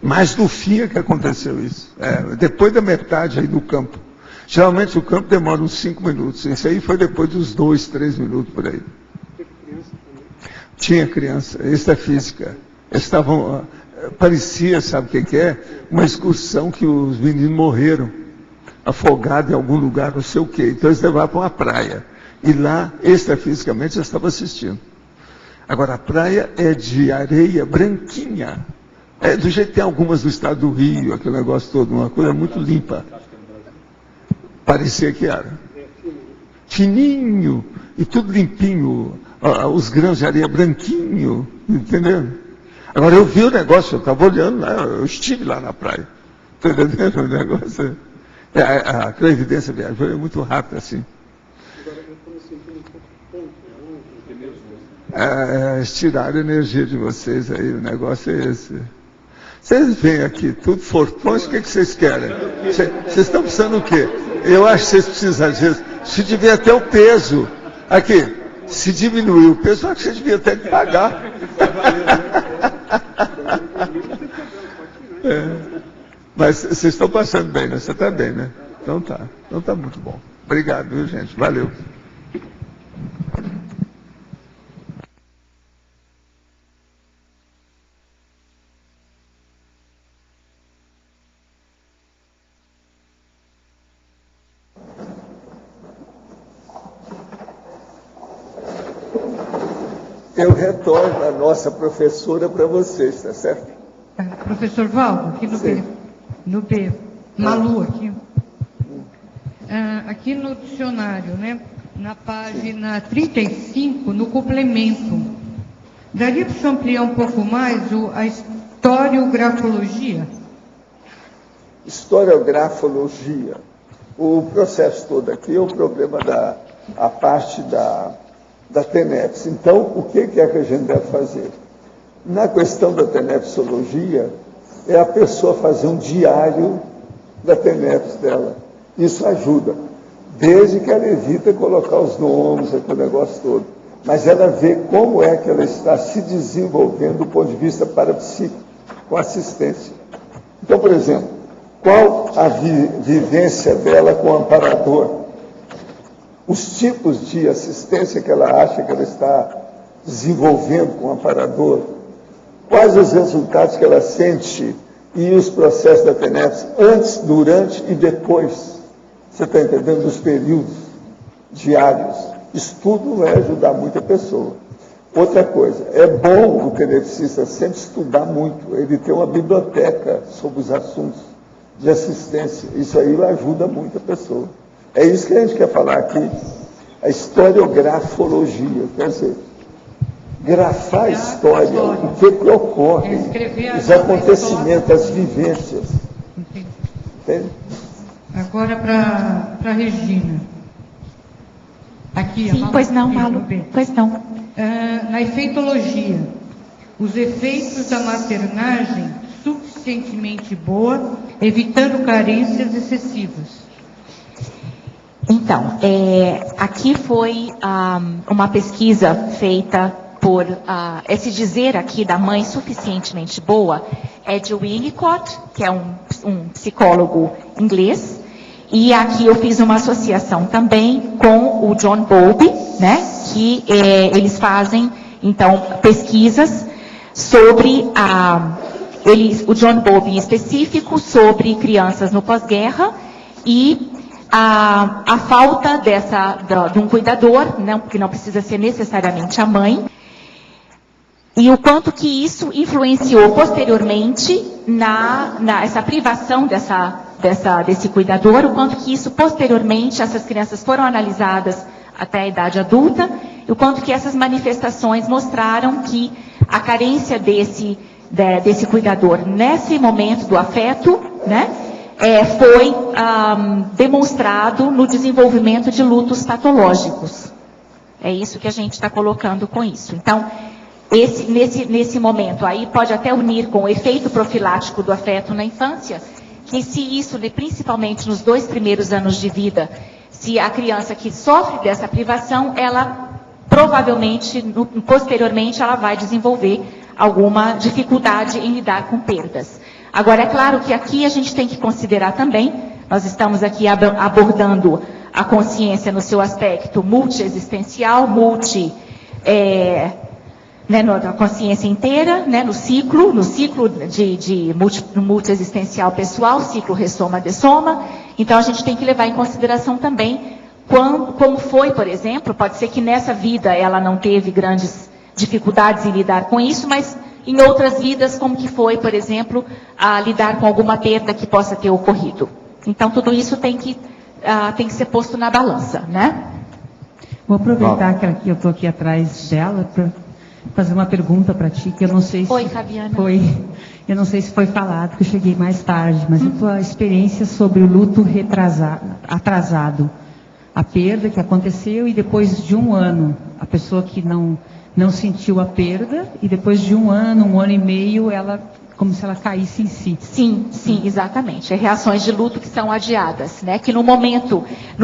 Speaker 2: Mas no fim é que aconteceu isso. Depois da metade aí do campo. Geralmente o campo demora uns 5 minutos. Isso aí foi depois dos 2, 3 minutos por aí. Tinha criança, extrafísica. Eles estavam, parecia, sabe o que é? Uma excursão que os meninos morreram, afogados em algum lugar, não sei o quê. Então eles levaram para uma praia. E lá, extrafisicamente, eles estavam assistindo. Agora, a praia é de areia branquinha. Do jeito que tem algumas do estado do Rio, aquele negócio todo, uma coisa muito limpa. Parecia que era. Fininho, e tudo limpinho, os grãos de areia branquinho, entendeu? Agora eu vi o negócio, eu estava olhando lá, eu estive lá na praia. Está entendendo o negócio? A clarividência viajou é muito rápida assim. Tiraram a energia de vocês aí, o negócio é esse. Vocês vêm aqui, tudo fortões, o que vocês querem? Vocês estão precisando o quê? Eu acho que vocês precisam, às vezes, se tiver até o peso. Aqui, se diminuir o peso, eu acho que vocês deviam até pagar. Mas vocês estão passando bem, né? Você está bem, né? Então tá muito bom. Obrigado, viu, gente? Valeu. Eu retorno a nossa professora para vocês, tá certo?
Speaker 17: Professor Valdo, aqui no B, Malu aqui. Aqui no dicionário, né? Na página 35, no complemento, Daria para você ampliar um pouco mais a historiografologia?
Speaker 2: Historiografologia. O processo todo aqui é o problema a parte da TENEPS. Então, o que é que a gente deve fazer? Na questão da tenepsologia, é a pessoa fazer um diário da TENEPS dela. Isso ajuda, desde que ela evita colocar os nomes, aquele negócio todo. Mas ela vê como é que ela está se desenvolvendo do ponto de vista parapsíquico, com assistência. Então, por exemplo, qual a vivência dela com o amparador? Os tipos de assistência que ela acha que ela está desenvolvendo com o amparador? Quais os resultados que ela sente e os processos da TENEPS antes, durante e depois? Você está entendendo? Dos períodos diários. Isso tudo vai ajudar muito a pessoa. Outra coisa, é bom o tenepsista sempre estudar muito, ele ter uma biblioteca sobre os assuntos de assistência. Isso aí ajuda muito a pessoa. É isso que a gente quer falar aqui, a historiografologia, quer dizer, grafar a história, o que ocorre, os acontecimentos, as vivências. Entende?
Speaker 17: Agora para a Regina. Aqui,
Speaker 1: sim, pois não, Malu. Pois não.
Speaker 17: Na efeitologia, os efeitos da maternagem suficientemente boa, evitando carências excessivas.
Speaker 1: Então, aqui foi uma pesquisa feita por, esse dizer aqui da mãe suficientemente boa, é de Winnicott, que é um psicólogo inglês, e aqui eu fiz uma associação também com o John Bowlby, né, que eles fazem, então, pesquisas sobre o John Bowlby em específico, sobre crianças no pós-guerra, e a falta de um cuidador, né, que não precisa ser necessariamente a mãe, e o quanto que isso influenciou posteriormente essa privação desse cuidador, o quanto que isso posteriormente, essas crianças foram analisadas até a idade adulta, e o quanto que essas manifestações mostraram que a carência desse cuidador nesse momento do afeto, né, foi demonstrado no desenvolvimento de lutos patológicos. É isso que a gente está colocando com isso. Então, nesse momento aí pode até unir com o efeito profilático do afeto na infância, que se isso, principalmente nos 2 primeiros anos de vida, se a criança que sofre dessa privação, ela provavelmente, posteriormente, ela vai desenvolver alguma dificuldade em lidar com perdas. Agora, é claro que aqui a gente tem que considerar também, nós estamos aqui abordando a consciência no seu aspecto multiexistencial, na consciência inteira, né, no ciclo de multiexistencial pessoal, ciclo ressoma-dessoma. Então, a gente tem que levar em consideração também como foi, por exemplo, pode ser que nessa vida ela não teve grandes dificuldades em lidar com isso, mas em outras vidas, como que foi, por exemplo, a lidar com alguma perda que possa ter ocorrido. Então, tudo isso tem que ser posto na balança, né?
Speaker 18: Vou aproveitar que eu estou aqui atrás dela para fazer uma pergunta para ti, que eu não sei se...
Speaker 1: Oi, Fabiana.
Speaker 18: Eu não sei se foi falado, que eu cheguei mais tarde, mas a tua experiência sobre o luto atrasado. A perda que aconteceu e depois de um ano, a pessoa que não sentiu a perda, e depois de um ano e meio, ela, como se ela caísse em si.
Speaker 1: Sim, exatamente. É reações de luto que são adiadas, né? Que no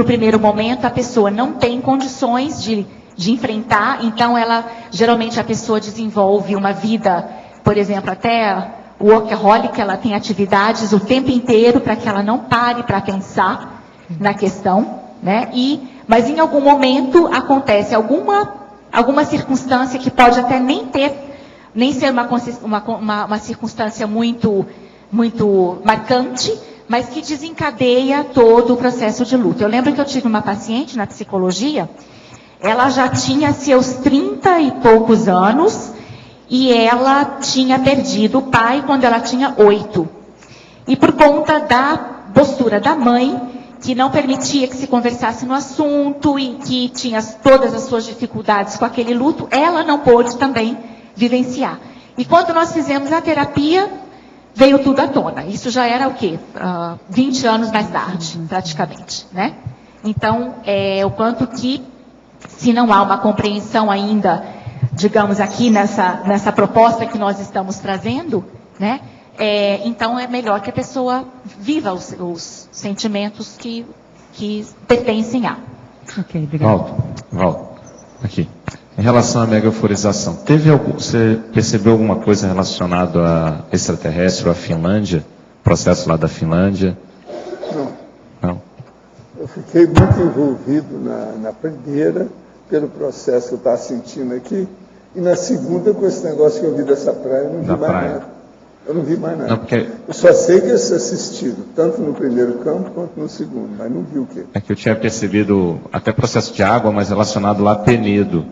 Speaker 1: primeiro momento, a pessoa não tem condições de enfrentar, então geralmente a pessoa desenvolve uma vida, por exemplo, até workaholic, ela tem atividades o tempo inteiro para que ela não pare para pensar na questão, né? Mas em algum momento acontece alguma circunstância que pode até nem ser uma circunstância muito marcante, mas que desencadeia todo o processo de luto. Eu lembro que eu tive uma paciente na psicologia, ela já tinha seus 30 e poucos anos, e ela tinha perdido o pai quando ela tinha 8. E por conta da postura da mãe, que não permitia que se conversasse no assunto e que tinha todas as suas dificuldades com aquele luto, ela não pôde também vivenciar. E quando nós fizemos a terapia, veio tudo à tona. Isso já era o quê? 20 anos mais tarde, praticamente, né? Então, o quanto que, se não há uma compreensão ainda, digamos aqui nessa proposta que nós estamos trazendo, né? Então é melhor que a pessoa viva os sentimentos que pertencem a.
Speaker 18: Ok, obrigado.
Speaker 19: Valdo, aqui. Em relação à mega euforização, você percebeu alguma coisa relacionada a extraterrestre ou a Finlândia? Processo lá da Finlândia? Não.
Speaker 2: Eu fiquei muito envolvido na primeira, pelo processo que eu estava sentindo aqui, e na segunda, com esse negócio que eu vi dessa praia, eu não vi mais nada. Eu não vi mais nada.
Speaker 19: Não, porque...
Speaker 2: Eu só sei que eles assistiram, tanto no primeiro campo quanto no segundo, mas não vi o quê.
Speaker 19: É que eu tinha percebido até processo de água, mas relacionado lá a Penedo,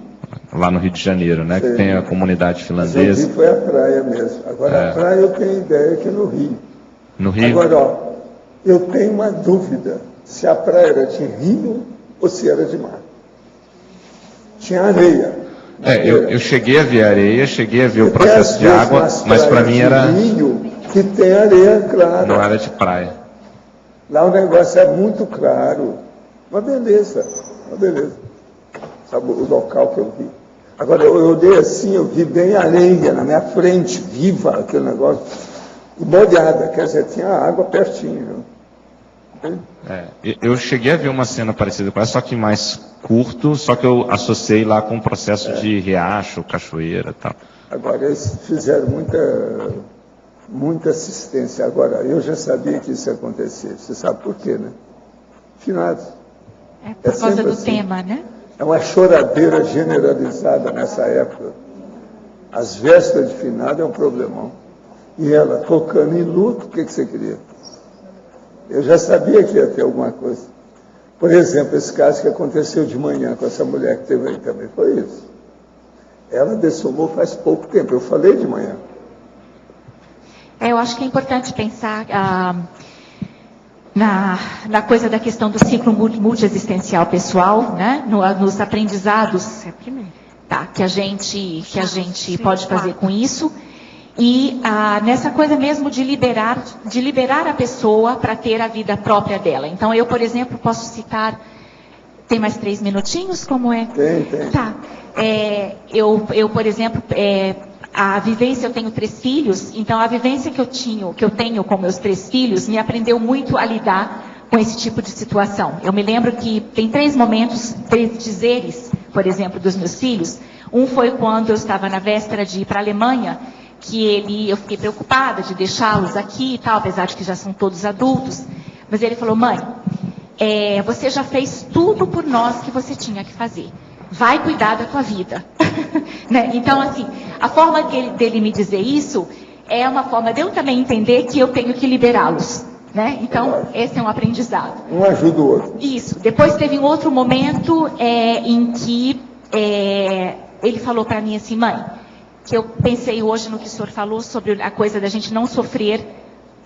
Speaker 19: lá no Rio de Janeiro, né? Sei. Que tem a comunidade finlandesa.
Speaker 2: Mas eu vi foi a praia mesmo. Agora, a praia eu tenho ideia que é no Rio.
Speaker 19: No Rio?
Speaker 2: Agora, ó, eu tenho uma dúvida se a praia era de rio ou se era de mar. Tinha areia.
Speaker 19: Eu cheguei a ver areia, cheguei a ver o processo de água, mas para mim era...
Speaker 2: rio que tem areia clara.
Speaker 19: Não era de praia.
Speaker 2: Lá o negócio é muito claro. Uma beleza. Sabe o local que eu vi. Agora, eu olhei assim, eu vi bem areia na minha frente, viva, aquele negócio. E molhada, quer dizer, tinha água pertinho.
Speaker 19: Eu cheguei a ver uma cena parecida com essa, só que mais curto, só que eu associei lá com o processo de riacho, cachoeira e tal.
Speaker 2: Agora, eles fizeram muita assistência. Agora, eu já sabia que isso ia acontecer. Você sabe por quê, né? Finados.
Speaker 1: Por causa do tema, né?
Speaker 2: É uma choradeira generalizada nessa época. As vésperas de finado é um problemão. E ela, tocando em luto, o que você queria? Eu já sabia que ia ter alguma coisa. Por exemplo, esse caso que aconteceu de manhã com essa mulher que teve aí também, foi isso. Ela dessomou faz pouco tempo, eu falei de manhã.
Speaker 1: Eu acho que é importante pensar na coisa da questão do ciclo multiexistencial pessoal, né? Nos aprendizados que a gente pode fazer com isso. E nessa coisa mesmo de liberar a pessoa para ter a vida própria dela. Então, eu, por exemplo, posso citar... Tem mais 3 minutinhos? Como é?
Speaker 2: Tem.
Speaker 1: Tá. Eu, por exemplo, a vivência, eu tenho 3 filhos, então a vivência que eu tenho com meus 3 filhos me aprendeu muito a lidar com esse tipo de situação. Eu me lembro que tem 3 momentos, 3 dizeres, por exemplo, dos meus filhos. Um foi quando eu estava na véspera de ir para a Alemanha, que eu fiquei preocupada de deixá-los aqui e tal, apesar de que já são todos adultos. Mas ele falou, mãe, você já fez tudo por nós que você tinha que fazer. Vai cuidar da tua vida. Né? Então, assim, a forma dele me dizer isso é uma forma de eu também entender que eu tenho que liberá-los. Né? Então, esse é um aprendizado.
Speaker 2: Um ajuda o outro.
Speaker 1: Isso. Depois teve um outro momento em que ele falou para mim assim, mãe, que eu pensei hoje no que o senhor falou sobre a coisa da gente não sofrer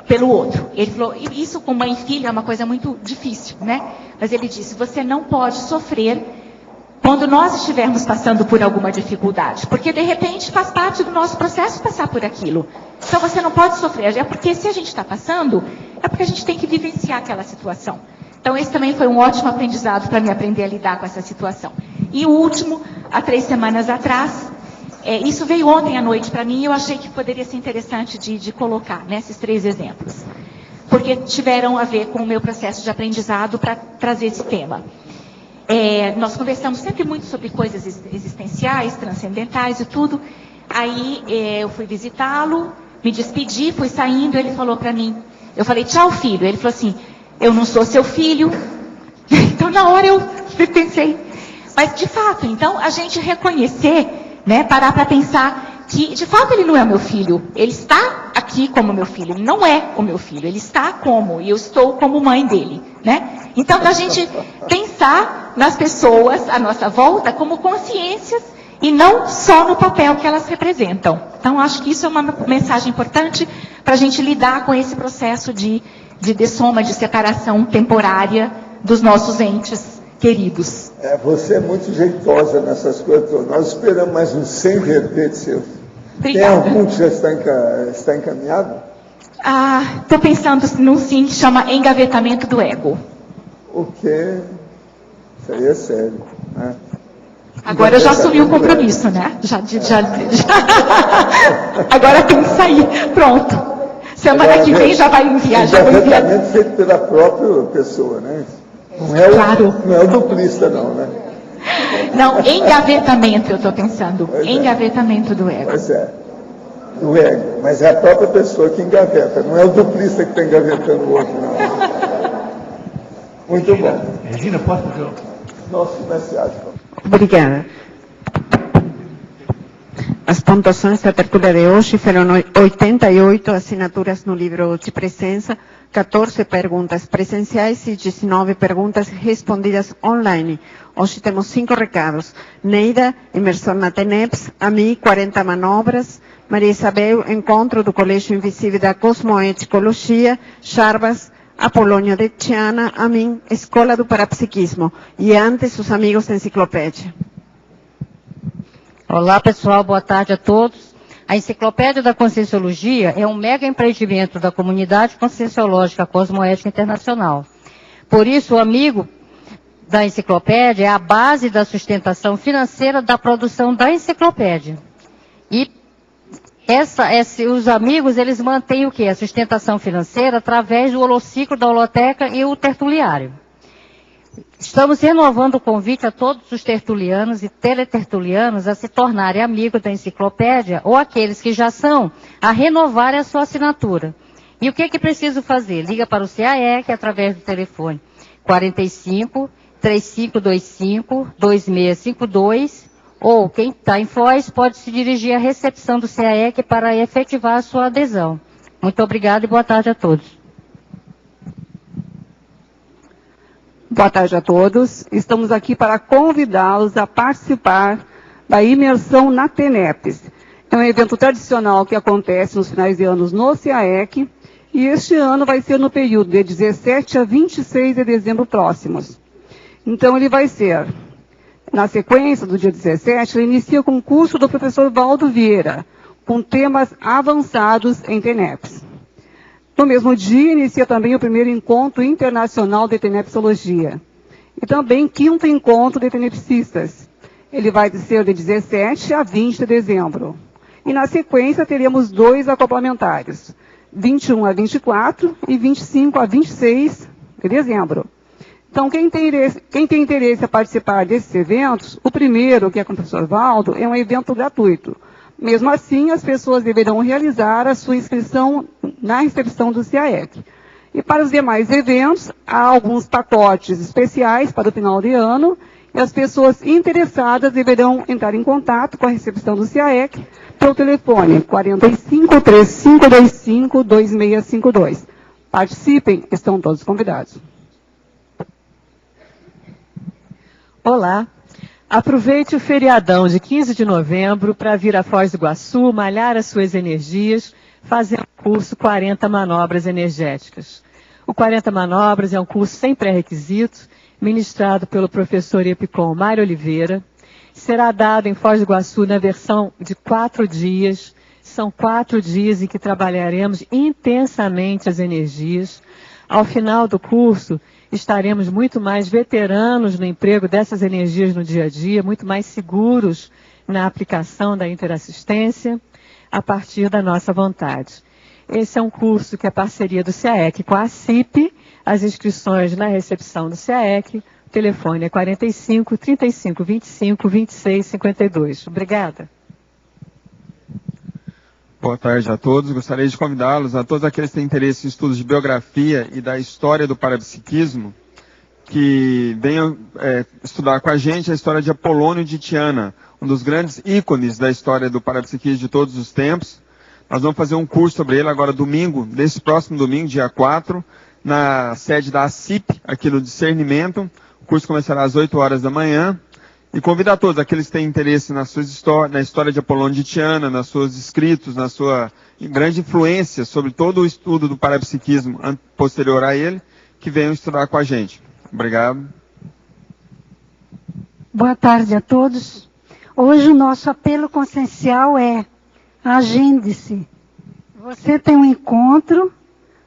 Speaker 1: pelo outro. Ele falou, isso com mãe e filha é uma coisa muito difícil, né? Mas ele disse, você não pode sofrer quando nós estivermos passando por alguma dificuldade, porque de repente faz parte do nosso processo passar por aquilo. Então você não pode sofrer, é porque se a gente está passando, é porque a gente tem que vivenciar aquela situação. Então esse também foi um ótimo aprendizado para mim aprender a lidar com essa situação. E o último, há 3 semanas atrás, isso veio ontem à noite para mim e eu achei que poderia ser interessante de colocar, né, esses 3 exemplos. Porque tiveram a ver com o meu processo de aprendizado para trazer esse tema. Nós conversamos sempre muito sobre coisas existenciais, transcendentais e tudo. Aí eu fui visitá-lo, me despedi, fui saindo, ele falou para mim, eu falei, tchau filho. Ele falou assim, eu não sou seu filho. Então na hora eu pensei, mas de fato, então a gente reconhecer, né, parar para pensar que, de fato, ele não é meu filho. Ele está aqui como meu filho. Ele não é o meu filho. Ele está como, e eu estou como mãe dele, né? Então, da gente pensar nas pessoas à nossa volta como consciências e não só no papel que elas representam. Então, acho que isso é uma mensagem importante para a gente lidar com esse processo de dessoma, de separação temporária dos nossos entes queridos.
Speaker 2: Você é muito jeitosa nessas coisas todas. Nós esperamos mais uns 100 verbetes seus.
Speaker 1: Obrigada.
Speaker 2: Tem algum que já está encaminhado?
Speaker 1: Estou pensando num sim que chama engavetamento do ego.
Speaker 2: O quê? Isso aí é sério, né?
Speaker 1: Agora eu já assumi o compromisso, né? Agora tem que sair. Pronto. Semana que vem já vai enviar.
Speaker 2: Engavetamento feito pela própria pessoa, né? Não é o duplista, não, né?
Speaker 1: Não, engavetamento eu estou pensando. Engavetamento do ego.
Speaker 2: Pois é. Do ego. Mas é a própria pessoa que engaveta. Não é o duplista que está engavetando o outro, não. Muito bom.
Speaker 20: Regina, posso fazer
Speaker 2: nosso financiado.
Speaker 21: Obrigada. As pontuações da tertúlia de hoje foram 88 assinaturas no livro de presença, 14 perguntas presenciais e 19 perguntas respondidas online. Hoje temos 5 recados. Neida, imersão na TENEPS. A mim, 40 manobras. Maria Isabel, encontro do Colégio Invisível da Cosmoeticologia. Charbas, Apolônio de Tiana. A mim, Escola do Parapsiquismo. E antes, os amigos da Enciclopédia.
Speaker 22: Olá, pessoal. Boa tarde a todos. A Enciclopédia da Conscienciologia é um mega empreendimento da comunidade conscienciológica cosmoética internacional. Por isso, o amigo da enciclopédia é a base da sustentação financeira da produção da enciclopédia. E os amigos, eles mantêm o quê? A sustentação financeira através do holociclo da holoteca e o tertuliário. Estamos renovando o convite a todos os tertulianos e teletertulianos a se tornarem amigos da enciclopédia ou aqueles que já são, a renovarem a sua assinatura. E o que é preciso fazer? Liga para o CAEC através do telefone 45-3525-2652 ou quem está em Foz pode se dirigir à recepção do CAEC para efetivar a sua adesão. Muito obrigada e boa tarde a todos.
Speaker 23: Boa tarde a todos. Estamos aqui para convidá-los a participar da imersão na TENEPS. É um evento tradicional que acontece nos finais de anos no CAEC e este ano vai ser no período de 17 a 26 de dezembro próximos. Então ele vai ser, na sequência do dia 17, ele inicia com o curso do professor Valdo Vieira, com temas avançados em TENEPS. No mesmo dia, inicia também o primeiro encontro internacional de tenepsologia. E também 5º encontro de tenepsistas. Ele vai ser de 17 a 20 de dezembro. E na sequência teremos 2 acoplamentários. 21 a 24 e 25 a 26 de dezembro. Então, quem tem interesse a participar desses eventos, o primeiro, que é com o professor Valdo, é um evento gratuito. Mesmo assim, as pessoas deverão realizar a sua inscrição na recepção do CAEC. E para os demais eventos, há alguns pacotes especiais para o final de ano, e as pessoas interessadas deverão entrar em contato com a recepção do CAEC pelo telefone 45-3525-2652. Participem, estão todos convidados.
Speaker 24: Olá. Aproveite o feriadão de 15 de novembro para vir a Foz do Iguaçu, malhar as suas energias, fazendo o curso 40 Manobras Energéticas. O 40 Manobras é um curso sem pré-requisitos, ministrado pelo professor Epicom Mário Oliveira. Será dado em Foz do Iguaçu na versão de 4 dias. São 4 dias em que trabalharemos intensamente as energias. Ao final do curso, estaremos muito mais veteranos no emprego dessas energias no dia a dia, muito mais seguros na aplicação da interassistência, a partir da nossa vontade. Esse é um curso que é parceria do CAEC com a CIP, as inscrições na recepção do CAEC, o telefone é 45-3525-2652. Obrigada.
Speaker 25: Boa tarde a todos. Gostaria de convidá-los, a todos aqueles que têm interesse em estudos de biografia e da história do parapsiquismo, que venham estudar com a gente a história de Apolônio de Tiana, um dos grandes ícones da história do parapsiquismo de todos os tempos. Nós vamos fazer um curso sobre ele agora domingo, desse próximo domingo, dia 4, na sede da ACIP, aqui no Discernimento. O curso começará às 8 horas da manhã. E convido a todos, aqueles que têm interesse na história de Apolônio de Tiana, nos seus escritos, na sua grande influência sobre todo o estudo do parapsiquismo posterior a ele, que venham estudar com a gente. Obrigado.
Speaker 26: Boa tarde a todos. Hoje o nosso apelo consciencial é
Speaker 4: agende-se. Você tem um encontro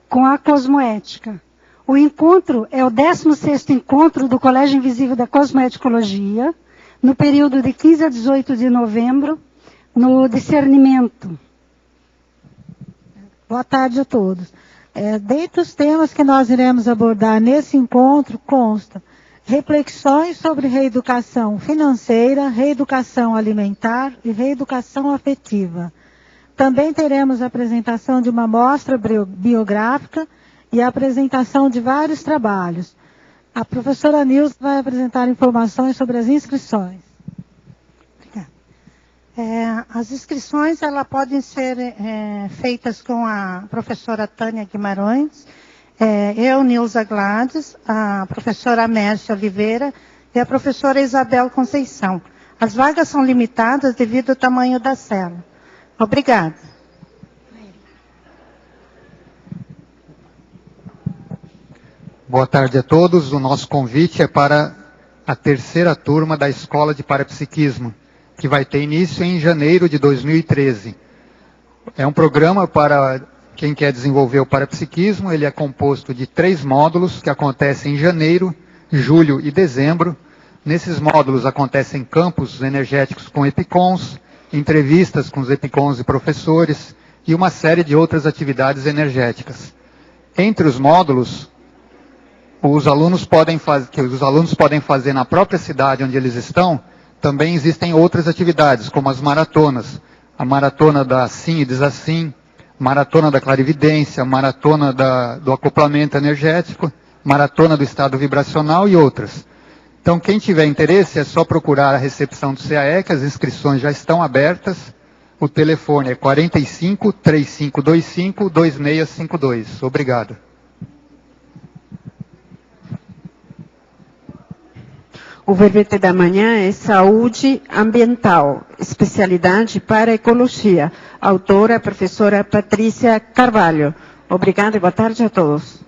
Speaker 4: com a cosmoética. O encontro é o 16º encontro do Colégio Invisível da Cosmoeticologia, no período de 15 a 18 de novembro, no discernimento. Boa tarde a todos. Dentre os temas que nós iremos abordar nesse encontro, consta reflexões sobre reeducação financeira, reeducação alimentar e reeducação afetiva. Também teremos a apresentação de uma mostra biográfica e a apresentação de vários trabalhos. A professora Nilce vai apresentar informações sobre as inscrições.
Speaker 21: As inscrições podem ser feitas com a professora Tânia Guimarães, eu, Nilza Gladys, a professora Mércia Oliveira e a professora Isabel Conceição. As vagas são limitadas devido ao tamanho da cela. Obrigada.
Speaker 5: Boa tarde a todos. O nosso convite é para a 3ª turma da Escola de Parapsiquismo, que vai ter início em janeiro de 2013. É um programa para quem quer desenvolver o parapsiquismo. Ele é composto de 3 módulos que acontecem em janeiro, julho e dezembro. Nesses módulos acontecem campos energéticos com epicons, entrevistas com os epicons e professores e uma série de outras atividades energéticas. Entre os módulos, os alunos podem fazer na própria cidade onde eles estão. Também existem outras atividades, como as maratonas. A maratona da Assim e Desassim, maratona da clarividência, maratona do acoplamento energético, maratona do estado vibracional e outras. Então, quem tiver interesse, é só procurar a recepção do CAE, que as inscrições já estão abertas. O telefone é 45 3525 2652. Obrigado.
Speaker 21: O verbete da manhã é Saúde Ambiental, especialidade para Ecologia. Autora, a professora Patrícia Carvalho. Obrigada e boa tarde a todos.